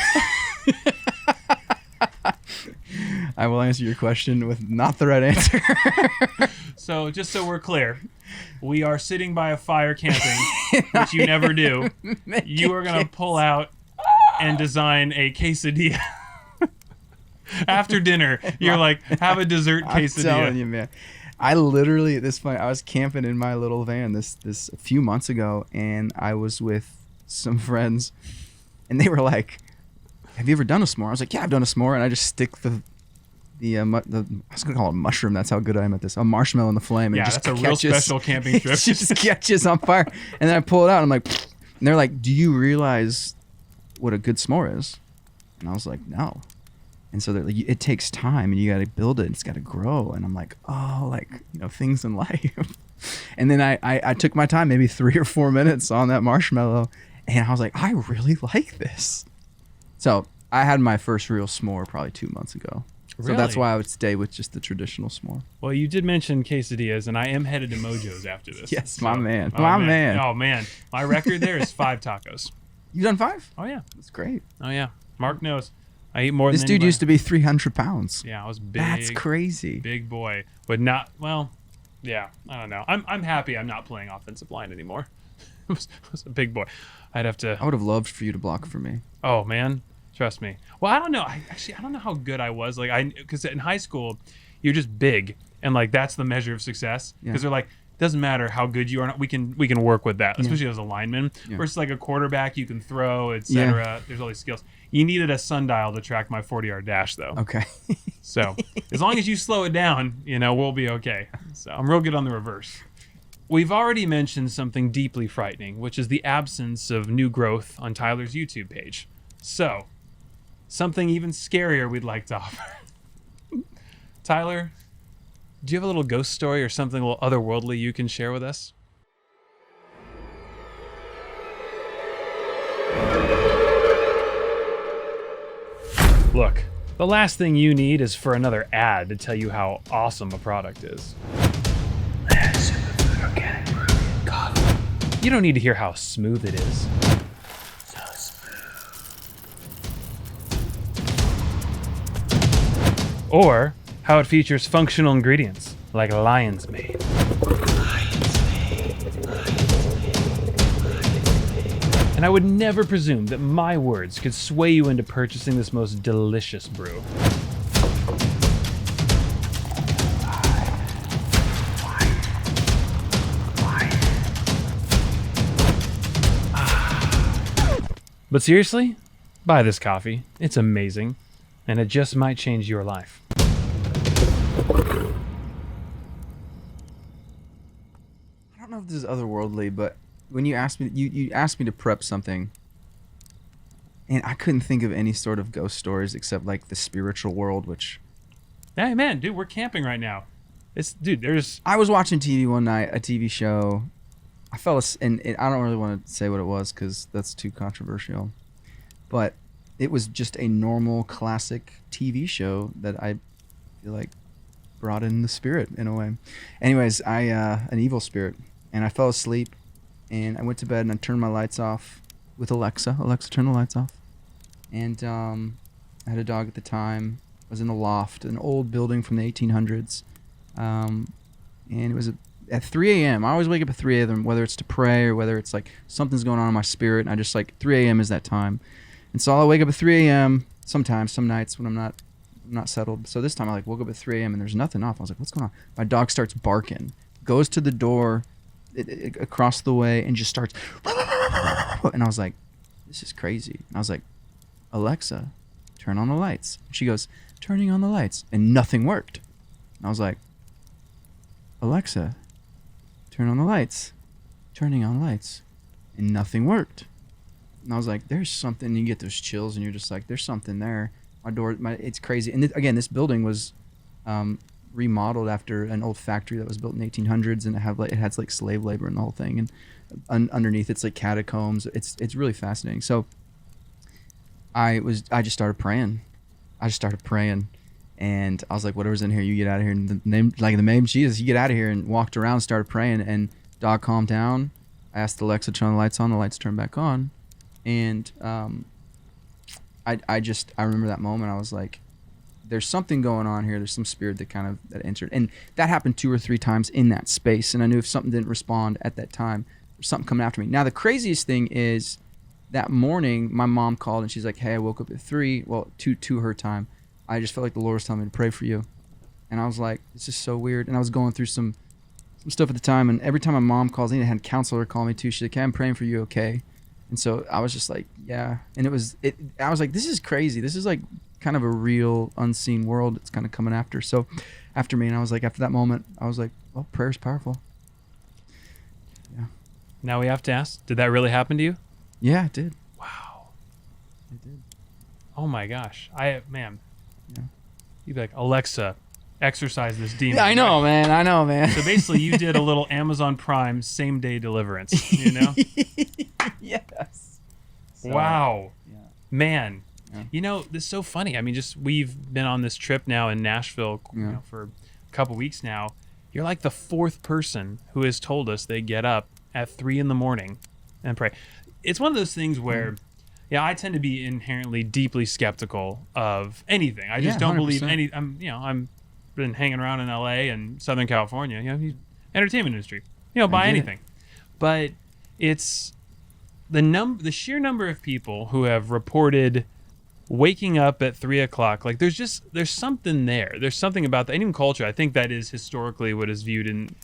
I will answer your question with not the right answer. So just so we're clear, we are sitting by a fire camping, which you never do. You are going to pull out and design a quesadilla. After dinner, you're like, have a dessert quesadilla. I'm telling you, man. I literally, at this point, I was camping in my little van this a few months ago, and I was with some friends, and they were like, have you ever done a s'more? I was like, yeah, I've done a s'more, and I just stick the I was gonna call it a mushroom. That's how good I am at this. A marshmallow in the flame. And Yeah, it just that's a real special camping trip. It just catches on fire, and then I pull it out. And I'm like, and they're like, do you realize what a good s'more is? And I was like, no. And so they're like, it takes time, and you got to build it. And it's got to grow. And I'm like, oh, like things in life. And then I took my time, maybe 3 or 4 minutes on that marshmallow, and I was like, I really like this. So I had my first real s'more probably 2 months ago. So that's why I would stay with just the traditional s'more. Well, you did mention quesadillas, and I am headed to Mojo's after this. Yes, So- my man. Oh, My man. Oh, man. My record there is 5 tacos. You done 5? Oh, yeah. That's great. Oh, yeah. Mark knows. I eat more This than dude anybody. used to be 300 pounds. Yeah, I was big. That's crazy. Big boy. But not, well, yeah, I don't know. I'm happy I'm not playing offensive line anymore. I was a big boy. I'd have to, I would have loved for you to block for me. oh, man. Trust me. Well, I don't know. I don't know how good I was. Like, because in high school, you're just big, and like that's the measure of success. Because they're like, doesn't matter how good you are. We can work with that, especially as a lineman. Yeah. Versus like a quarterback, you can throw, etc. Yeah. There's all these skills. You needed a sundial to track my 40-yard dash, though. Okay. So as long as you slow it down, we'll be okay. So I'm real good on the reverse. We've already mentioned something deeply frightening, which is the absence of new growth on Tyler's YouTube page. So, something even scarier we'd like to offer. Tyler, do you have a little ghost story or something a little otherworldly you can share with us? Look, the last thing you need is for another ad to tell you how awesome a product is. LAIRD Superfood Organic Peruvian Coffee. You don't need to hear how smooth it is. So smooth. Or how it features functional ingredients like lion's mane. And I would never presume that my words could sway you into purchasing this most delicious brew. But seriously, buy this coffee. It's amazing, and it just might change your life. I don't know if this is otherworldly, but when you asked me, you asked me to prep something, And I couldn't think of any sort of ghost stories except like the spiritual world, which. Hey man, dude, we're camping right now. I was watching TV one night, a TV show. I fell asleep, and I don't really want to say what it was because that's too controversial. But it was just a normal classic TV show that I feel like brought in the spirit in a way. Anyways, an evil spirit, and I fell asleep, and I went to bed and I turned my lights off with Alexa. Alexa, turn the lights off. And I had a dog at the time. I was in the loft, an old building from the 1800s. And it was at 3 a.m. I always wake up at 3 a.m., whether it's to pray or whether it's like something's going on in my spirit. And I just like 3 a.m. is that time. And so I'll wake up at 3 a.m. sometimes, some nights when I'm not settled. So this time I like woke up at 3 a.m. and there's nothing off. I was like, what's going on? My dog starts barking, goes to the door across the way and just starts. And I was like, this is crazy. And I was like, Alexa, turn on the lights. She goes, turning on the lights. And nothing worked. And I was like, Alexa, turn on the lights. Turning on lights. And nothing worked. And I was like, there's something. You get those chills and you're just like, there's something there. It's crazy. And again, this building was remodeled after an old factory that was built in the 1800s, and it has like slave labor and the whole thing. And underneath it's like catacombs. It's really fascinating. So I just started praying. And I was like, whatever's in here, you get out of here. And the name of Jesus, you get out of here, and walked around and started praying. And dog calmed down. I asked Alexa to turn the lights on. The lights turned back on. And I remember that moment. I was like, there's something going on here. There's some spirit that entered. And that happened 2 or 3 times in that space. And I knew if something didn't respond at that time, there's something coming after me. Now, the craziest thing is that morning, my mom called and she's like, hey, I woke up at 3. Well, 2 her time. I just felt like the Lord was telling me to pray for you. And I was like, this is so weird. And I was going through some stuff at the time. And every time my mom calls me, I had a counselor call me too. She's like, hey, I'm praying for you, okay? And so I was just like, yeah. And I was like, this is crazy. This is like kind of a real unseen world that's kind of coming after me. And I was like, after that moment, I was like, well, prayer's powerful. Yeah. Now we have to ask, did that really happen to you? Yeah, it did. Wow. It did. Oh my gosh. Man. Yeah. You'd be like, Alexa, exorcise this demon. Yeah, I know, man. So basically you did a little Amazon Prime same day deliverance, you know? Yes. So, wow. Yeah. Man. Yeah. You know, this is so funny. I mean, we've been on this trip now in Nashville for a couple weeks now. You're like the 4th person who has told us they get up at 3 a.m. and pray. It's one of those things where, I tend to be inherently deeply skeptical of anything. I just don't 100%. believe I'm been hanging around in LA and Southern California, entertainment industry, buy anything. But it's the sheer number of people who have reported waking up at 3 o'clock. Like there's something there. There's something about that. And even culture, I think that is historically what is viewed in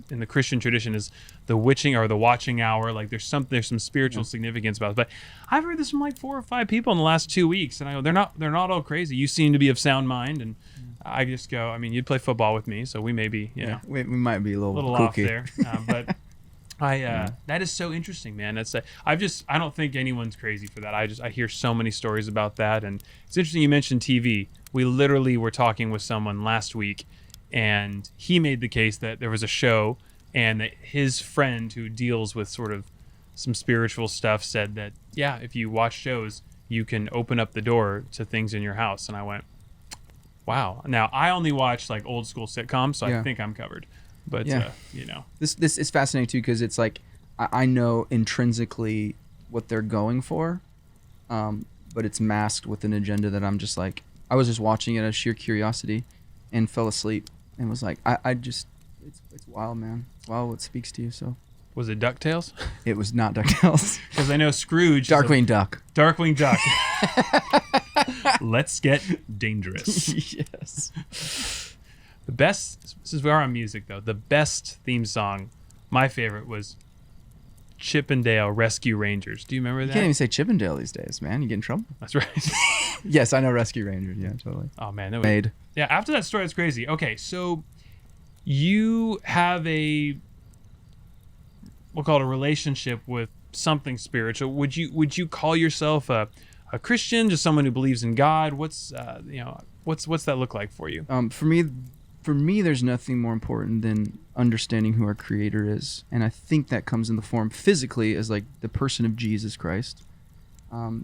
the Christian tradition is the witching or the watching hour. Like there's some spiritual significance about it. But I've heard this from like 4 or 5 people in the last 2 weeks, and I go, they're not all crazy. You seem to be of sound mind, and I just go, I mean, you'd play football with me, so we may be, we might be a little off kooky. there. But that is so interesting, man. That's I don't think anyone's crazy for that. I hear so many stories about that, and it's interesting you mentioned TV. We literally were talking with someone last week, and he made the case that there was a show, and that his friend who deals with sort of some spiritual stuff said that if you watch shows, you can open up the door to things in your house. And I went, wow. Now I only watch like old school sitcoms, so I think I'm covered. But this is fascinating too, because it's like I know intrinsically what they're going for, but it's masked with an agenda that I'm just like, I was just watching it out of sheer curiosity and fell asleep and was like, it's wild, man. It's wild what speaks to you. So was it DuckTales? It was not DuckTales. Because I know Scrooge. Darkwing Duck. Darkwing Duck. Let's get dangerous. Yes. The best, since we are on music though, the best theme song, my favorite was Chippendale Rescue Rangers. Do you remember that? You can't even say Chippendale these days, man. You get in trouble. That's right. Yes, I know Rescue Rangers. Yeah, totally. Oh man, that was Made. Yeah, after that story, it's crazy. Okay, so you have we'll call it a relationship with something spiritual. Would you call yourself a Christian, just someone who believes in God? What's what's that look like for you? For me, there's nothing more important than understanding who our Creator is, and I think that comes in the form physically as like the person of Jesus Christ,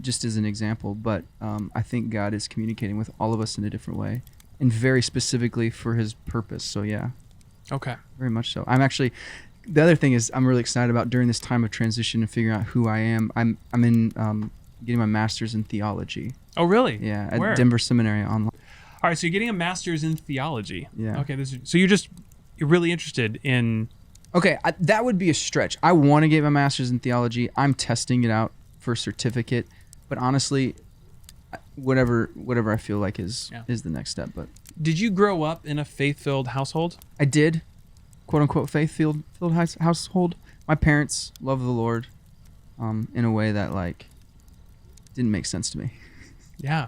just as an example. But I think God is communicating with all of us in a different way, and very specifically for His purpose. So yeah, Okay. very much so. The other thing is I'm really excited about during this time of transition and figuring out who I am. I'm in getting my master's in theology. Oh, really? Yeah, at Where? Denver Seminary online. All right, so you're getting a master's in theology. Yeah. Okay, so you're really interested in. Okay, that would be a stretch. I want to get my master's in theology. I'm testing it out for a certificate, but honestly, whatever I feel like is the next step. But Did you grow up in a faith-filled household? I did, quote unquote, faith-filled household. My parents love the Lord, in a way that like didn't make sense to me. Yeah.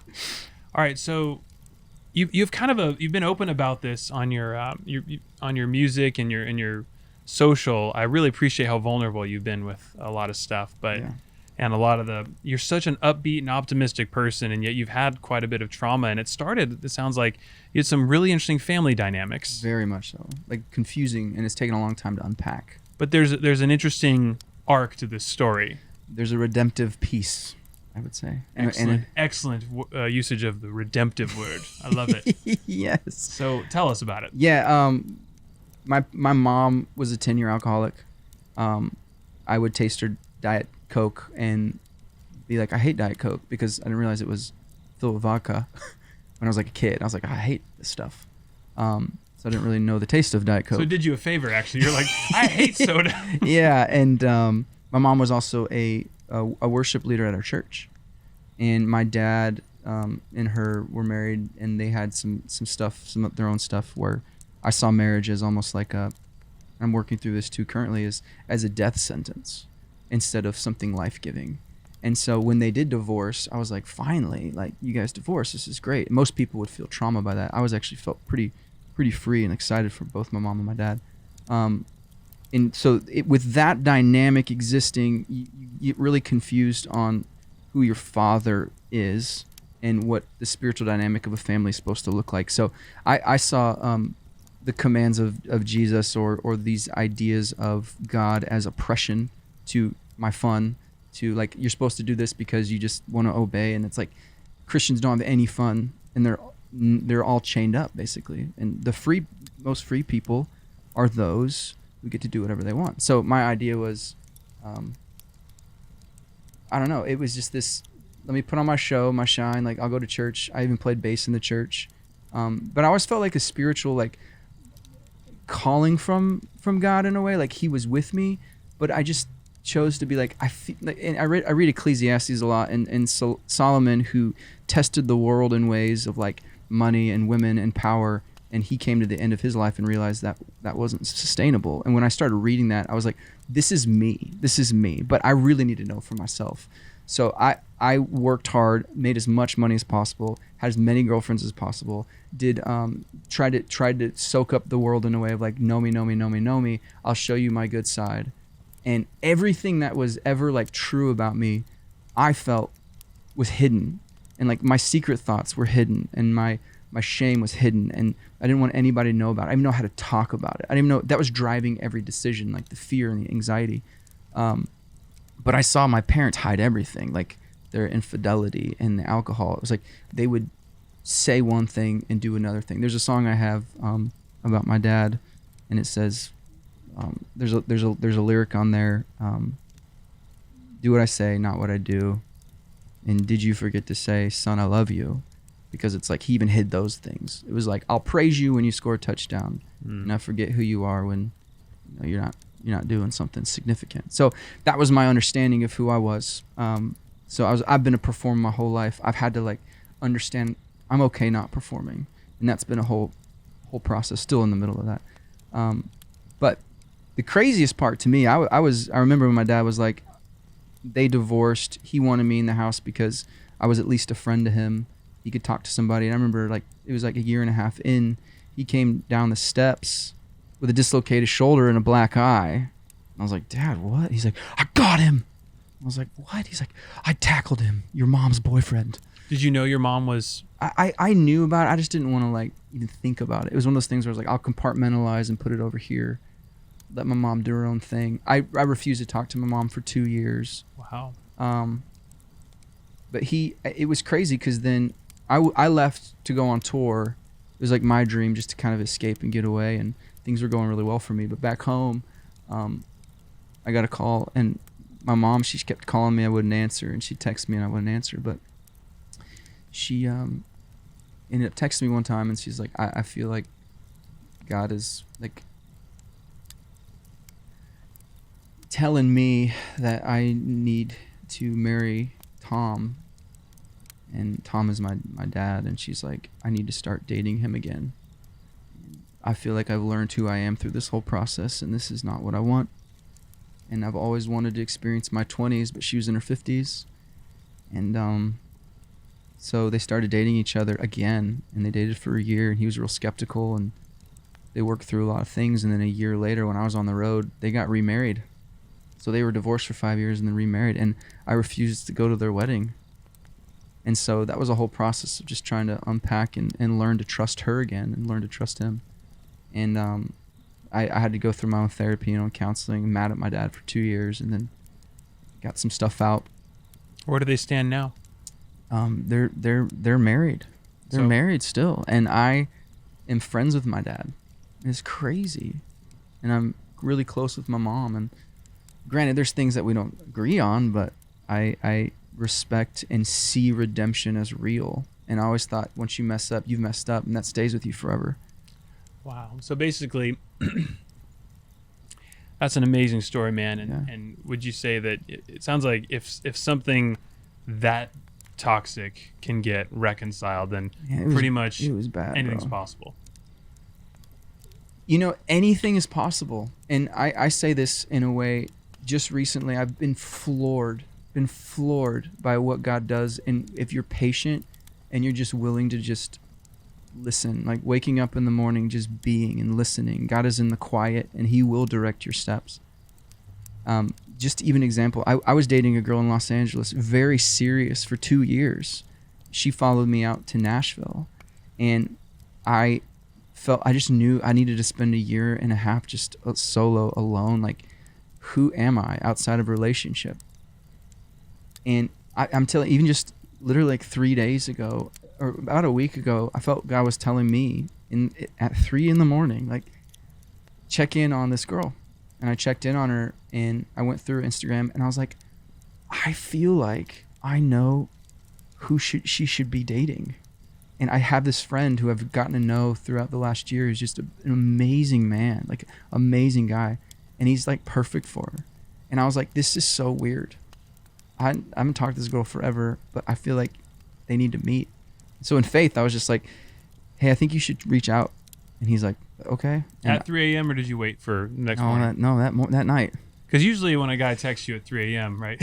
All right, so you've been open about this on your on your music and your social. I really appreciate how vulnerable you've been with a lot of stuff, but Yeah. and a lot of you're such an upbeat and optimistic person, and yet you've had quite a bit of trauma, and it sounds like you had some really interesting family dynamics. Very much so, like confusing, and it's taken a long time to unpack. But there's an interesting arc to this story. There's a redemptive piece, I would say. Excellent usage of the redemptive word. I love it. Yes. So tell us about it. Yeah. My mom was a 10-year alcoholic. I would taste her Diet Coke and be like, I hate Diet Coke, because I didn't realize it was filled with vodka when I was like a kid. I was like, I hate this stuff. So I didn't really know the taste of Diet Coke. So it did you a favor, actually. You're like, I hate soda. Yeah, and my mom was also a worship leader at our church, and my dad and her were married, and they had some of their own stuff where I saw marriage as almost like I'm working through this too currently, as a death sentence instead of something life-giving. And so when they did divorce, I was like, finally, like, you guys divorced, this is great. Most people would feel trauma by that. I was actually felt pretty free and excited for both my mom and my dad. And so with that dynamic existing, you get really confused on who your father is and what the spiritual dynamic of a family is supposed to look like. So I saw the commands of Jesus or these ideas of God as oppression to my fun, to like, you're supposed to do this because you just want to obey. And it's like, Christians don't have any fun, and they're all chained up basically. And the most free people are those who get to do whatever they want. So my idea was, I don't know, it was just this, let me put on my show, my shine, like I'll go to church. I even played bass in the church. But I always felt like a spiritual, like, calling from God in a way, like he was with me, but I just chose to be like, I feel like, and I read Ecclesiastes a lot, and so Solomon, who tested the world in ways of like money and women and power, and he came to the end of his life and realized that that wasn't sustainable. And when I started reading that, I was like, this is me, but I really need to know for myself. So I worked hard, made as much money as possible, had as many girlfriends as possible, did tried to soak up the world in a way of like, know me, I'll show you my good side. And everything that was ever like true about me, I felt was hidden. And like my secret thoughts were hidden, and my shame was hidden, and I didn't want anybody to know about it. I didn't know how to talk about it. I didn't even know that was driving every decision, like the fear and the anxiety. But I saw my parents hide everything, like their infidelity and the alcohol. It was like they would say one thing and do another thing. There's a song I have about my dad, and it says, there's a lyric on there, do what I say, not what I do. And did you forget to say, son, I love you? Because it's like he even hid those things. It was like, I'll praise you when you score a touchdown, and I forget who you are when you're not doing something significant. So that was my understanding of who I was. So I've been a performer my whole life. I've had to like understand I'm okay not performing, and that's been a whole process. Still in the middle of that. But the craziest part to me, I remember when my dad was like, they divorced. He wanted me in the house because I was at least a friend to him. He could talk to somebody. And I remember like it was like a year and a half in, he came down the steps with a dislocated shoulder and a black eye. And I was like, Dad, what? He's like, I got him. I was like, what? He's like, I tackled him, your mom's boyfriend. Did you know your mom was? I knew about it. I just didn't want to like even think about it. It was one of those things where I was like, I'll compartmentalize and put it over here. Let my mom do her own thing. I refused to talk to my mom for 2 years. Wow. But it was crazy because then I left to go on tour. It was like my dream just to kind of escape and get away, and things were going really well for me. But back home, I got a call, and my mom, she kept calling me. I wouldn't answer, and she'd text me and I wouldn't answer. But she ended up texting me one time, and she's like, I feel like God is like telling me that I need to marry Tom, and Tom is my dad, and she's like, I need to start dating him again. I feel like I've learned who I am through this whole process, and this is not what I want. And I've always wanted to experience my 20s, but she was in her 50s. And so they started dating each other again, and they dated for a year, and he was real skeptical, and they worked through a lot of things. And then a year later, when I was on the road, they got remarried. So they were divorced for 5 years and then remarried, and I refused to go to their wedding. And so that was a whole process of just trying to unpack and learn to trust her again and learn to trust him. And I had to go through my own therapy and counseling, mad at my dad for 2 years, and then got some stuff out. Where do they stand now? They're married. They're married still, and I am friends with my dad. It's crazy, and I'm really close with my mom. And granted, there's things that we don't agree on, but I respect and see redemption as real. And I always thought, once you mess up, you've messed up, and that stays with you forever. Wow. So basically, that's an amazing story, man. And, Yeah. and would you say that it sounds like if something that toxic can get reconciled, then pretty much it was bad, anything's bro. possible. You know, anything is possible. And I say this in a way, just recently, I've been floored by what God does. And if you're patient and you're just willing to just listen, like waking up in the morning, just being and listening, God is in the quiet and he will direct your steps. Just even example, I was dating a girl in Los Angeles, very serious for 2 years. She followed me out to Nashville, and I just knew I needed to spend a year and a half just solo, alone. Like, who am I outside of a relationship? And I'm telling, even just literally like 3 days ago, or about a week ago, I felt God was telling me at 3 a.m, like, check in on this girl. And I checked in on her, and I went through Instagram, and I was like, I feel like I know who she should be dating. And I have this friend who I've gotten to know throughout the last year who's just an amazing man, like amazing guy. And he's like perfect for her. And I was like, this is so weird. I haven't talked to this girl forever, but I feel like they need to meet. So in faith, I was just like, hey, I think you should reach out. And he's like, okay. And At 3 a.m. or did you wait for next morning? That night. Because usually when a guy texts you at 3 a.m., right?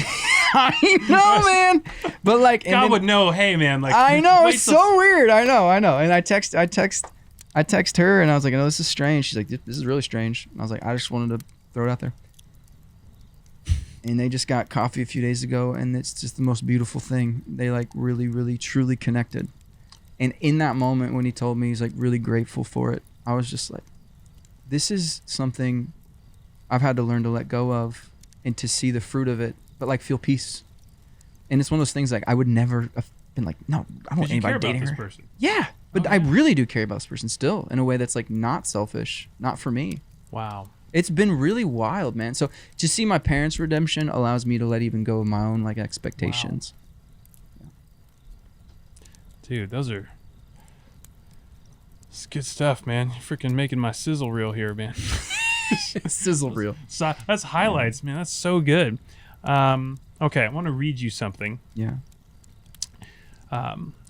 I know, man. But like, God would know. Hey, man. Like, I know, wait it's till- so weird. I know. And I text her, and I was like, no, this is strange. She's like, this is really strange. And I was like, I just wanted to throw it out there. And they just got coffee a few days ago, and it's just the most beautiful thing. They like really, really, truly connected. And in that moment when he told me he's like really grateful for it, I was just like, this is something I've had to learn to let go of and to see the fruit of it, but like feel peace. And it's one of those things like I would never have been like, no, I don't want anybody dating her. This person. Yeah, but I really do care about this person still in a way that's like not selfish, not for me. Wow. It's been really wild, man. So to see my parents' redemption allows me to let even go of my own like expectations. Wow. Dude, it's good stuff, man. You're freaking making my sizzle reel here, man. Sizzle reel. So, that's highlights, man. That's so good. Okay, I want to read you something. Yeah.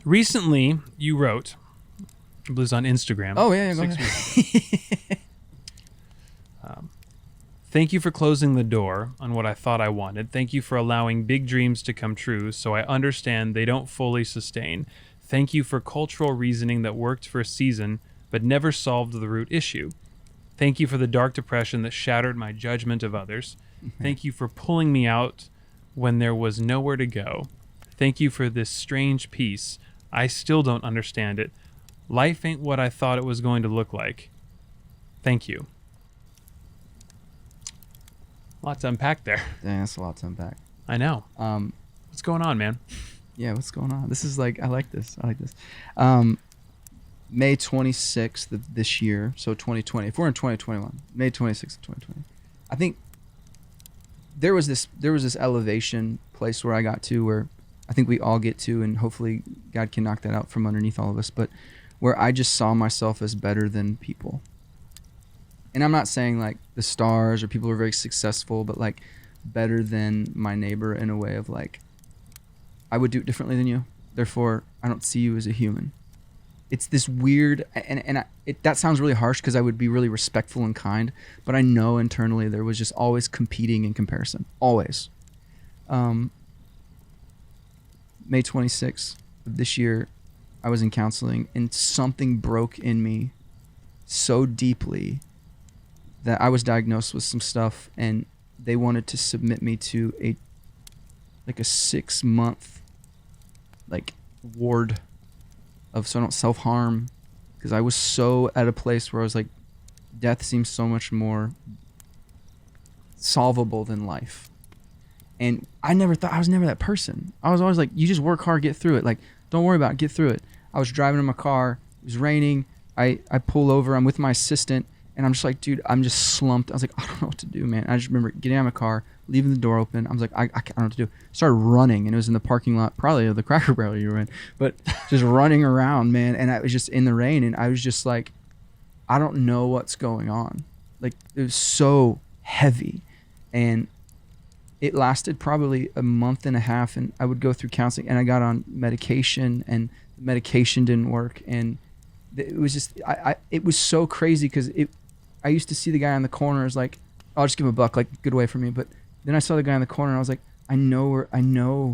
Recently, you wrote, I believe it was on Instagram. Oh, yeah, go 6 ahead. weeks ago. Thank you for closing the door on what I thought I wanted. Thank you for allowing big dreams to come true so I understand they don't fully sustain. Thank you for cultural reasoning that worked for a season but never solved the root issue. Thank you for the dark depression that shattered my judgment of others. Thank you for pulling me out when there was nowhere to go. Thank you for this strange peace. I still don't understand it. Life ain't what I thought it was going to look like. Thank you. Lot to unpack there. Dang, that's a lot to unpack. I know. What's going on, man? Yeah, what's going on? This is like, I like this. May 26th of this year, so 2020. If we're in 2021, May 26th of 2020. I think there was this elevation place where I got to, where I think we all get to, and hopefully God can knock that out from underneath all of us, but where I just saw myself as better than people. And I'm not saying like the stars or people who are very successful, but like better than my neighbor in a way of like, I would do it differently than you. Therefore, I don't see you as a human. It's this weird, and that sounds really harsh because I would be really respectful and kind, but I know internally there was just always competing in comparison. Always. May 26th of this year, I was in counseling, and something broke in me so deeply that I was diagnosed with some stuff, and they wanted to submit me to a 6-month ward of so I don't self-harm, because I was so at a place where I was like, death seems so much more solvable than life. And I was never that person. I was always like, you just work hard, get through it. Like, don't worry about it, get through it. I was driving in my car, it was raining, I pull over, I'm with my assistant, and I'm just like, dude, I'm just slumped. I was like, I don't know what to do, man. I just remember getting out of my car, leaving the door open. I was like, I don't know what to do. Started running, and it was in the parking lot, probably of the Cracker Barrel you were in, but just running around, man. And I was just in the rain, and I was just like, I don't know what's going on. Like, it was so heavy. And it lasted probably a month and a half, and I would go through counseling, and I got on medication, and the medication didn't work. And it was just, it was so crazy, because I used to see the guy on the corner as like, I'll just give him a buck, like, good way for me. But then I saw the guy in the corner, and I was like, I know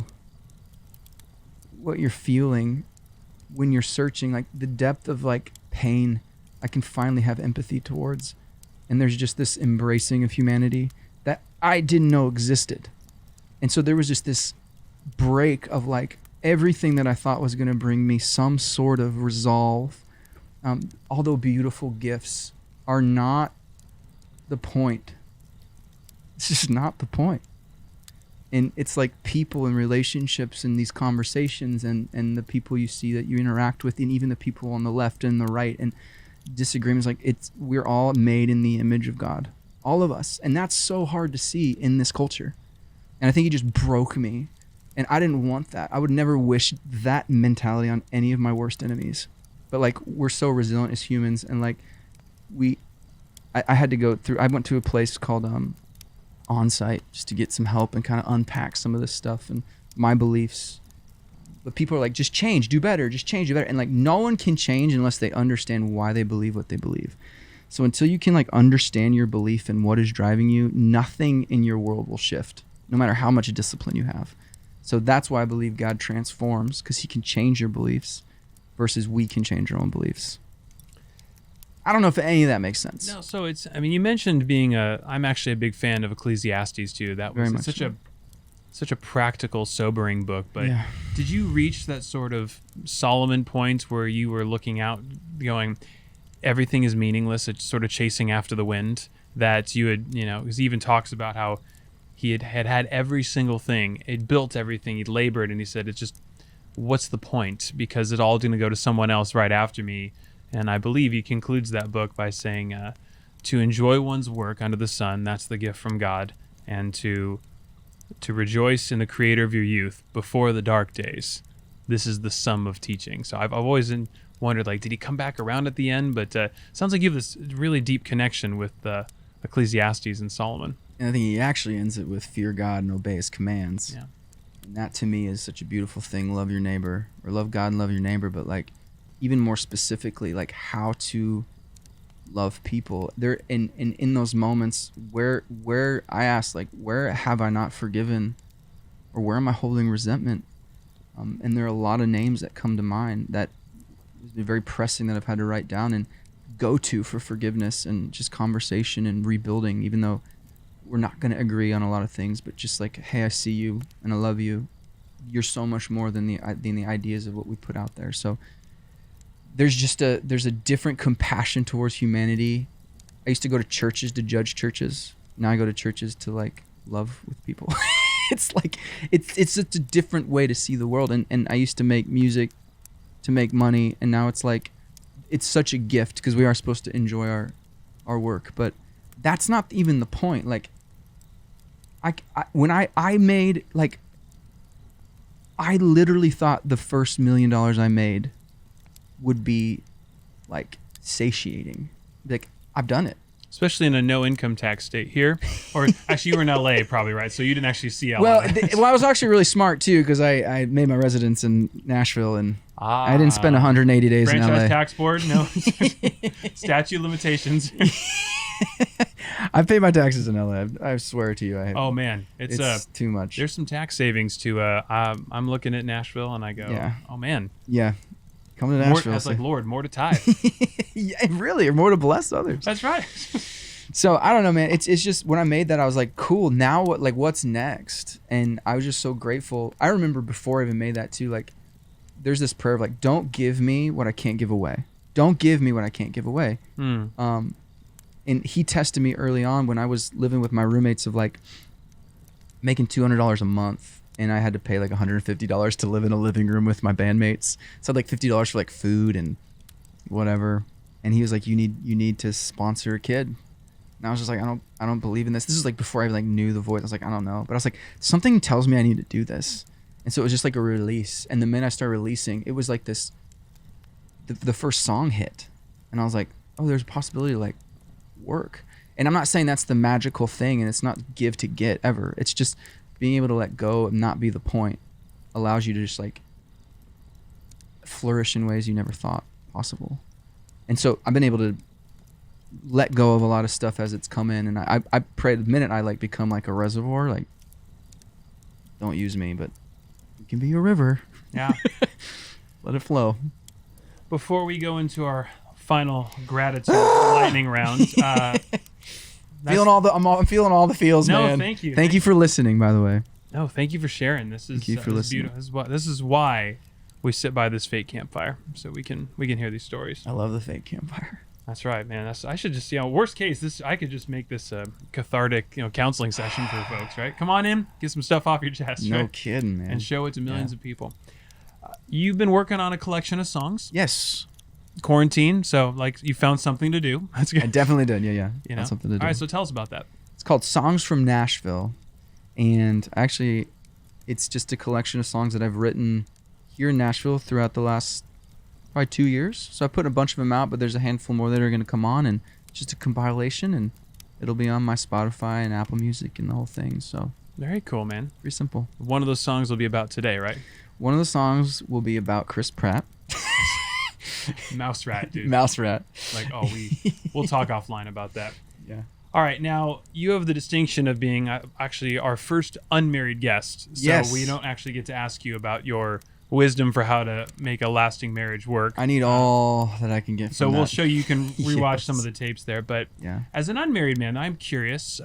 what you're feeling when you're searching, like the depth of like pain I can finally have empathy towards. And there's just this embracing of humanity that I didn't know existed. And so there was just this break of like everything that I thought was going to bring me some sort of resolve, although beautiful gifts, are not the point. It's just not the point. And it's like people and relationships and these conversations and the people you see that you interact with, and even the people on the left and the right, and disagreements, like we're all made in the image of God, all of us. And that's so hard to see in this culture. And I think it just broke me. And I didn't want that. I would never wish that mentality on any of my worst enemies. But like, we're so resilient as humans, and like I had to go through, I went to a place called On-Site just to get some help and kind of unpack some of this stuff and my beliefs. But people are like, just change, do better, just change, do better. And like, no one can change unless they understand why they believe what they believe. So until you can like understand your belief and what is driving you, nothing in your world will shift, no matter how much discipline you have. So that's why I believe God transforms, because he can change your beliefs versus we can change our own beliefs. I don't know if any of that makes sense. No, so it's, I mean, you mentioned being I'm actually a big fan of Ecclesiastes too. That was such a practical, sobering book. But yeah. Did you reach that sort of Solomon point where you were looking out, going, everything is meaningless, it's sort of chasing after the wind? That you had, because he even talks about how he had every single thing, he'd built everything, he'd labored, and he said, it's just, what's the point? Because it's all going to go to someone else right after me. And I believe he concludes that book by saying, to enjoy one's work under the sun, that's the gift from God, and to rejoice in the creator of your youth before the dark days. This is the sum of teaching. So I've always wondered, like, did he come back around at the end? But sounds like you have this really deep connection with Ecclesiastes and Solomon. And I think he actually ends it with fear God and obey his commands. Yeah. And that to me is such a beautiful thing. Love your neighbor, or love God and love your neighbor, but like, even more specifically, like how to love people. There in those moments where I ask, like, where have I not forgiven, or where am I holding resentment? And there are a lot of names that come to mind that has been very pressing, that I've had to write down and go to for forgiveness and just conversation and rebuilding, even though we're not going to agree on a lot of things, but just like, hey, I see you and I love you. You're so much more than the ideas of what we put out there. So there's a different compassion towards humanity. I used to go to churches to judge churches. Now I go to churches to like love with people. It's like it's such a different way to see the world. And I used to make music to make money, and now it's like it's such a gift because we are supposed to enjoy our work, but that's not even the point. Like when I made, like, I literally thought the first $1 million I made would be like satiating. Like, I've done it. Especially in a no income tax state here. Or actually, you were in LA probably, right? So you didn't actually see LA. Well, I was actually really smart too, because I made my residence in Nashville, and I didn't spend 180 days in LA. Franchise tax board, no. Statute of limitations. I paid my taxes in LA. I swear to you. Oh man, it's too much. There's some tax savings to. I'm looking at Nashville and I go, yeah. Oh man. Yeah. Come to Nashville. That's like, Lord, more to tithe. Yeah, really, or more to bless others. That's right. So I don't know, man. It's just when I made that, I was like, cool. Now what? Like, what's next? And I was just so grateful. I remember before I even made that too. Like, there's this prayer of like, don't give me what I can't give away. Don't give me what I can't give away. And he tested me early on when I was living with my roommates of like making $200 a month, and I had to pay like $150 to live in a living room with my bandmates. So I had like $50 for like food and whatever. And he was like, you need to sponsor a kid. And I was just like, I don't believe in this. This is like before I like knew the voice. I was like, I don't know. But I was like, something tells me I need to do this. And so it was just like a release. And the minute I started releasing, it was like this, the first song hit. And I was like, oh, there's a possibility to like work. And I'm not saying that's the magical thing, and it's not give to get ever. It's just being able to let go and not be the point allows you to just like flourish in ways you never thought possible. And so I've been able to let go of a lot of stuff as it's come in, and I pray the minute I like become like a reservoir, like, don't use me, but you can be a river. Yeah. Let it flow. Before we go into our final gratitude lightning round, I'm feeling all the feels, man. No, thank you. Thank you for listening, by the way. No, thank you for sharing. This is thank you for listening. Beautiful. This is why we sit by this fake campfire, so we can hear these stories. I love the fake campfire. That's right, man. I should just, worst case, I could just make this a cathartic, counseling session for folks, right? Come on in, get some stuff off your chest. No right? kidding, man. And show it to millions of people. You've been working on a collection of songs. Yes. Quarantine, so like you found something to do. That's good. I definitely did. Yeah. Found something to do. All right, so tell us about that. It's called Songs from Nashville, and actually, it's just a collection of songs that I've written here in Nashville throughout the last probably 2 years. So I put a bunch of them out, but there's a handful more that are going to come on, and it's just a compilation, and it'll be on my Spotify and Apple Music and the whole thing. So very cool, man. Pretty simple. One of those songs will be about today, right? One of the songs will be about Chris Pratt. Mouse rat, dude. Mouse rat. Like, we'll talk offline about that. Yeah. All right, now you have the distinction of being actually our first unmarried guest. So yes. We don't actually get to ask you about your wisdom for how to make a lasting marriage work. I need all that I can get from So we'll that. show you can rewatch Yes. some of the tapes there. But yeah. As an unmarried man, I'm curious,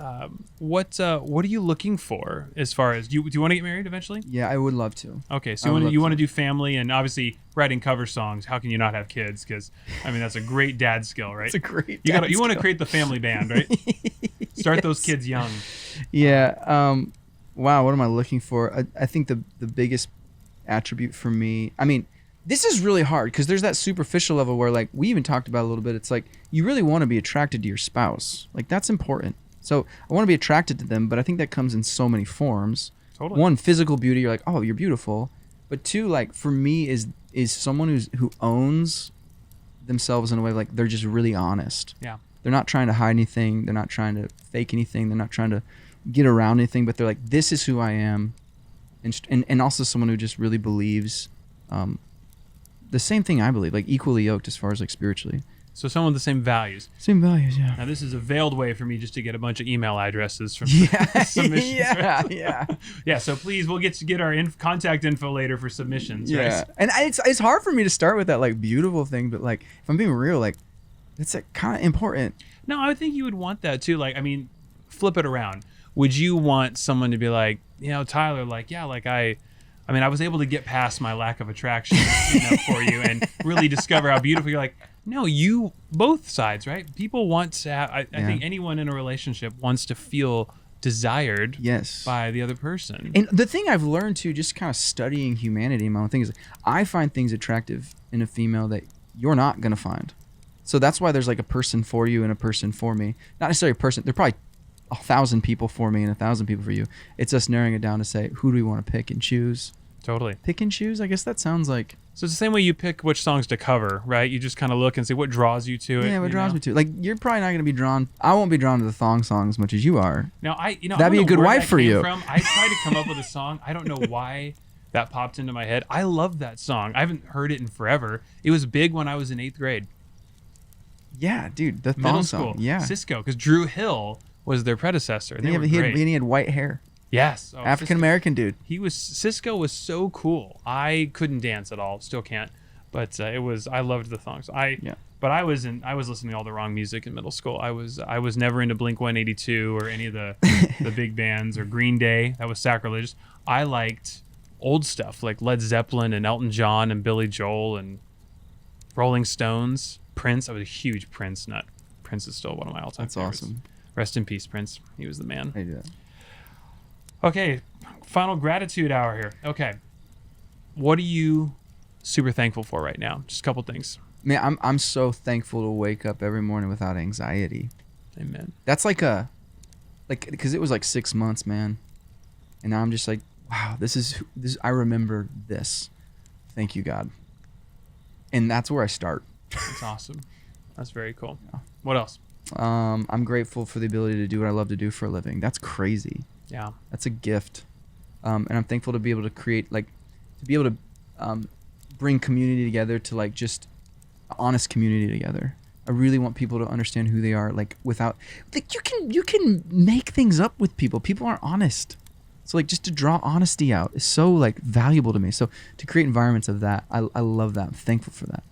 what are you looking for as far as, do you want to get married eventually? Yeah, I would love to. Okay, so you want to do family, and obviously writing cover songs. How can you not have kids? Because that's a great dad skill, right? It's a great You want to create the family band, right? Start those kids young. Yeah. Wow, what am I looking for? I think the biggest attribute for me, this is really hard because there's that superficial level where, like, we even talked about a little bit, it's like you really want to be attracted to your spouse. Like, that's important. So I want to be attracted to them, but I think that comes in so many forms. Totally. One, physical beauty, you're like, oh, you're beautiful. But two, like, for me is someone who owns themselves in a way, like, they're just really honest. Yeah. They're not trying to hide anything. They're not trying to fake anything. They're not trying to get around anything, but they're like, this is who I am. And also someone who just really believes the same thing I believe, like equally yoked as far as like spiritually. So someone with the same values. Same values, yeah. Now this is a veiled way for me just to get a bunch of email addresses from submissions. Yeah, right? yeah. Yeah, so please, we'll get our contact info later for submissions. Yeah, right? and it's hard for me to start with that like beautiful thing, but like if I'm being real, like it's like kind of important. No, I would think you would want that too. Like, flip it around. Would you want someone to be like, Tyler, like, yeah, like I was able to get past my lack of attraction, for you and really discover how beautiful you're. Like, no, you, both sides, right? People want to have, I think anyone in a relationship wants to feel desired by the other person. And the thing I've learned too, just kind of studying humanity, my own thing is, I find things attractive in a female that you're not going to find. So that's why there's like a person for you and a person for me. Not necessarily a person. There are probably 1,000 people for me and 1,000 people for you. It's us narrowing it down to say, who do we want to pick and choose? Totally. Pick and choose? I guess that sounds like... So it's the same way you pick which songs to cover, right? You just kind of look and see what draws you to it. Yeah, what draws me to it. Like, you're probably not going to be drawn... I won't be drawn to the thong song as much as you are. Now, that'd be a good wife for you. I tried to come up with a song. I don't know why that popped into my head. I love that song. I haven't heard it in forever. It was big when I was in 8th grade. Yeah, dude. The thong Middle song. School. Yeah. Cisco, because Drew Hill was their predecessor. And he had white hair. Yes. African American dude. Cisco was so cool. I couldn't dance at all. Still can't. But I loved the songs. But I was listening to all the wrong music in middle school. I was never into Blink 182 or any of the big bands or Green Day. That was sacrilegious. I liked old stuff like Led Zeppelin and Elton John and Billy Joel and Rolling Stones. Prince. I was a huge Prince nut. Prince is still one of my all-time favorites. Awesome. Rest in peace, Prince. He was the man. I do that. Okay, final gratitude hour here. Okay, what are you super thankful for right now? Just a couple things. Man, I'm so thankful to wake up every morning without anxiety. Amen. That's because it was like 6 months, man, and now I'm just like, wow, this is. I remember this. Thank you, God. And that's where I start. That's awesome. That's very cool. Yeah. What else? I'm grateful for the ability to do what I love to do for a living. That's crazy. Yeah. That's a gift. And I'm thankful to be able to create, to be able to bring community together, to just honest community together. I really want people to understand who they are, without, you can make things up with people. People aren't honest. So just to draw honesty out is so valuable to me. So to create environments of that, I love that. I'm thankful for that.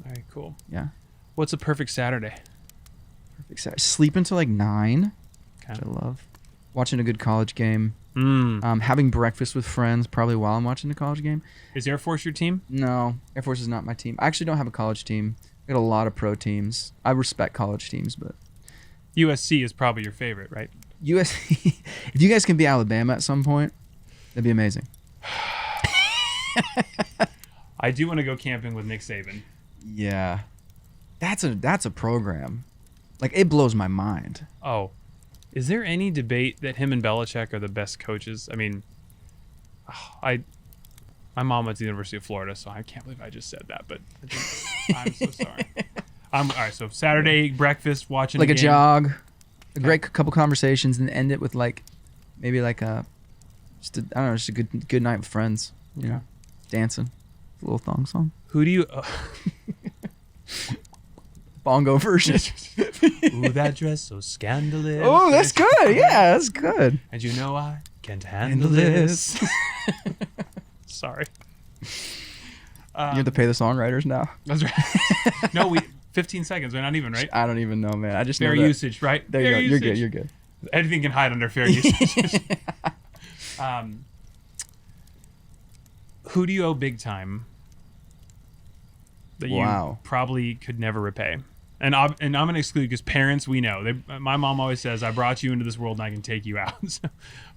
Very cool. Yeah. What's a perfect Saturday? Perfect Saturday. Sleep until 9, Okay. which I love. Watching a good college game. Mm. Having breakfast with friends probably while I'm watching the college game. Is Air Force your team? No, Air Force is not my team. I actually don't have a college team. I got a lot of pro teams. I respect college teams, but USC is probably your favorite, right? USC. If you guys can be Alabama at some point, that'd be amazing. I do want to go camping with Nick Saban. Yeah, that's a program. It blows my mind. Oh, is there any debate that him and Belichick are the best coaches? I mean, my mom went to the University of Florida, so I can't believe I just said that. But I'm so sorry. All right. So Saturday breakfast, watching a game. jog, a great couple conversations, and end it with maybe just a good night with friends. You know, dancing, a little thong song. Who do you? Bongo version. Ooh, that dress so scandalous. Oh, that's good. Yeah, that's good. And you know I can't handle this. Sorry. You have to pay the songwriters now. That's right. No, 15 seconds. We're not even, right? I don't even know, man. I just fair know that. usage, right? There fair you go. usage. You're good. Anything can hide under fair usage. Who do you owe big time that you probably could never repay? And I'm going to exclude because parents, we know. My mom always says, I brought you into this world and I can take you out.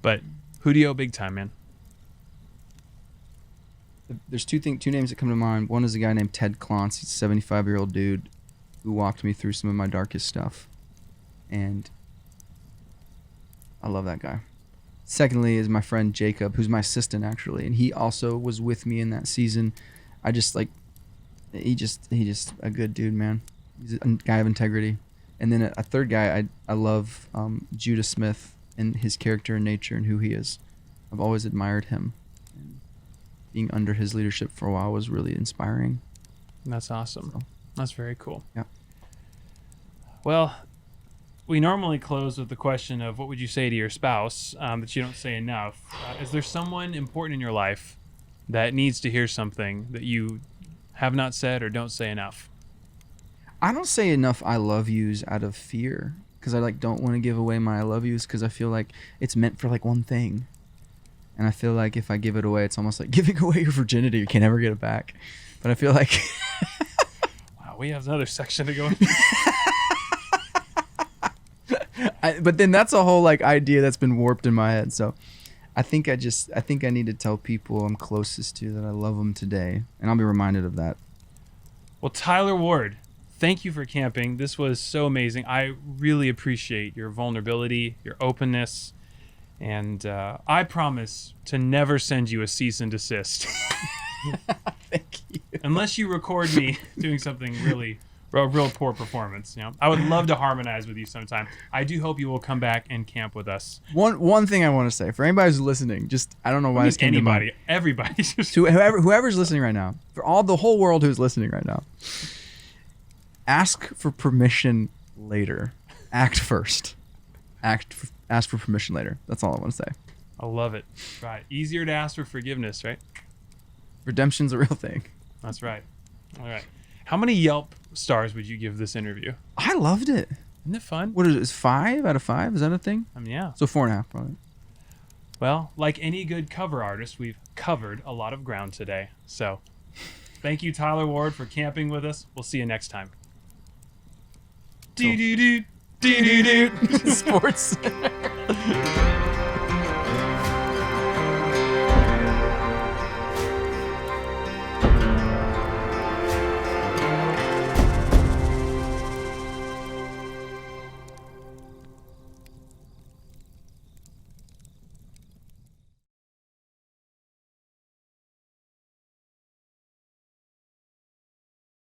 But who do you owe big time, man? There's two names that come to mind. One is a guy named Ted Klontz. He's a 75-year-old dude who walked me through some of my darkest stuff. And I love that guy. Secondly is my friend Jacob, who's my assistant actually, and he also was with me in that season. He just a good dude, man. He's a guy of integrity. And then a third guy, I love Judah Smith and his character and nature and who he is. I've always admired him. And being under his leadership for a while was really inspiring. That's awesome. So. That's very cool. Yeah. Well, we normally close with the question of what would you say to your spouse that you don't say enough. Is there someone important in your life that needs to hear something that you have not said or don't say enough? I don't say enough I love yous out of fear because I like don't want to give away my I love yous because I feel like it's meant for like one thing, and I feel like if I give it away, it's almost like giving away your virginity. You can never get it back. But I feel like wow, we have another section to go. But then that's a whole like idea that's been warped in my head. So I think I need to tell people I'm closest to that I love them today, and I'll be reminded of that. Well, Tyler Ward, thank you for camping. This was so amazing. I really appreciate your vulnerability, your openness, and I promise to never send you a cease and desist. Thank you. Unless you record me doing something really a real poor performance. I would love to harmonize with you sometime. I do hope you will come back and camp with us. One thing I want to say for anybody who's listening, just I don't know why this came to mind. Everybody, to whoever's listening right now, for the whole world who's listening right now, ask for permission later. Act first. Ask for permission later. That's all I want to say. I love it. Right, easier to ask for forgiveness, right? Redemption's a real thing. That's right. All right. How many Yelp stars would you give this interview? I loved it. Isn't it fun? What is it? 5 out of 5? Is that a thing? Yeah. So 4.5 probably. Well, like any good cover artist, we've covered a lot of ground today. So thank you, Tyler Ward, for camping with us. We'll see you next time. Cool. Do-do-do, do-do-do. Sports Center.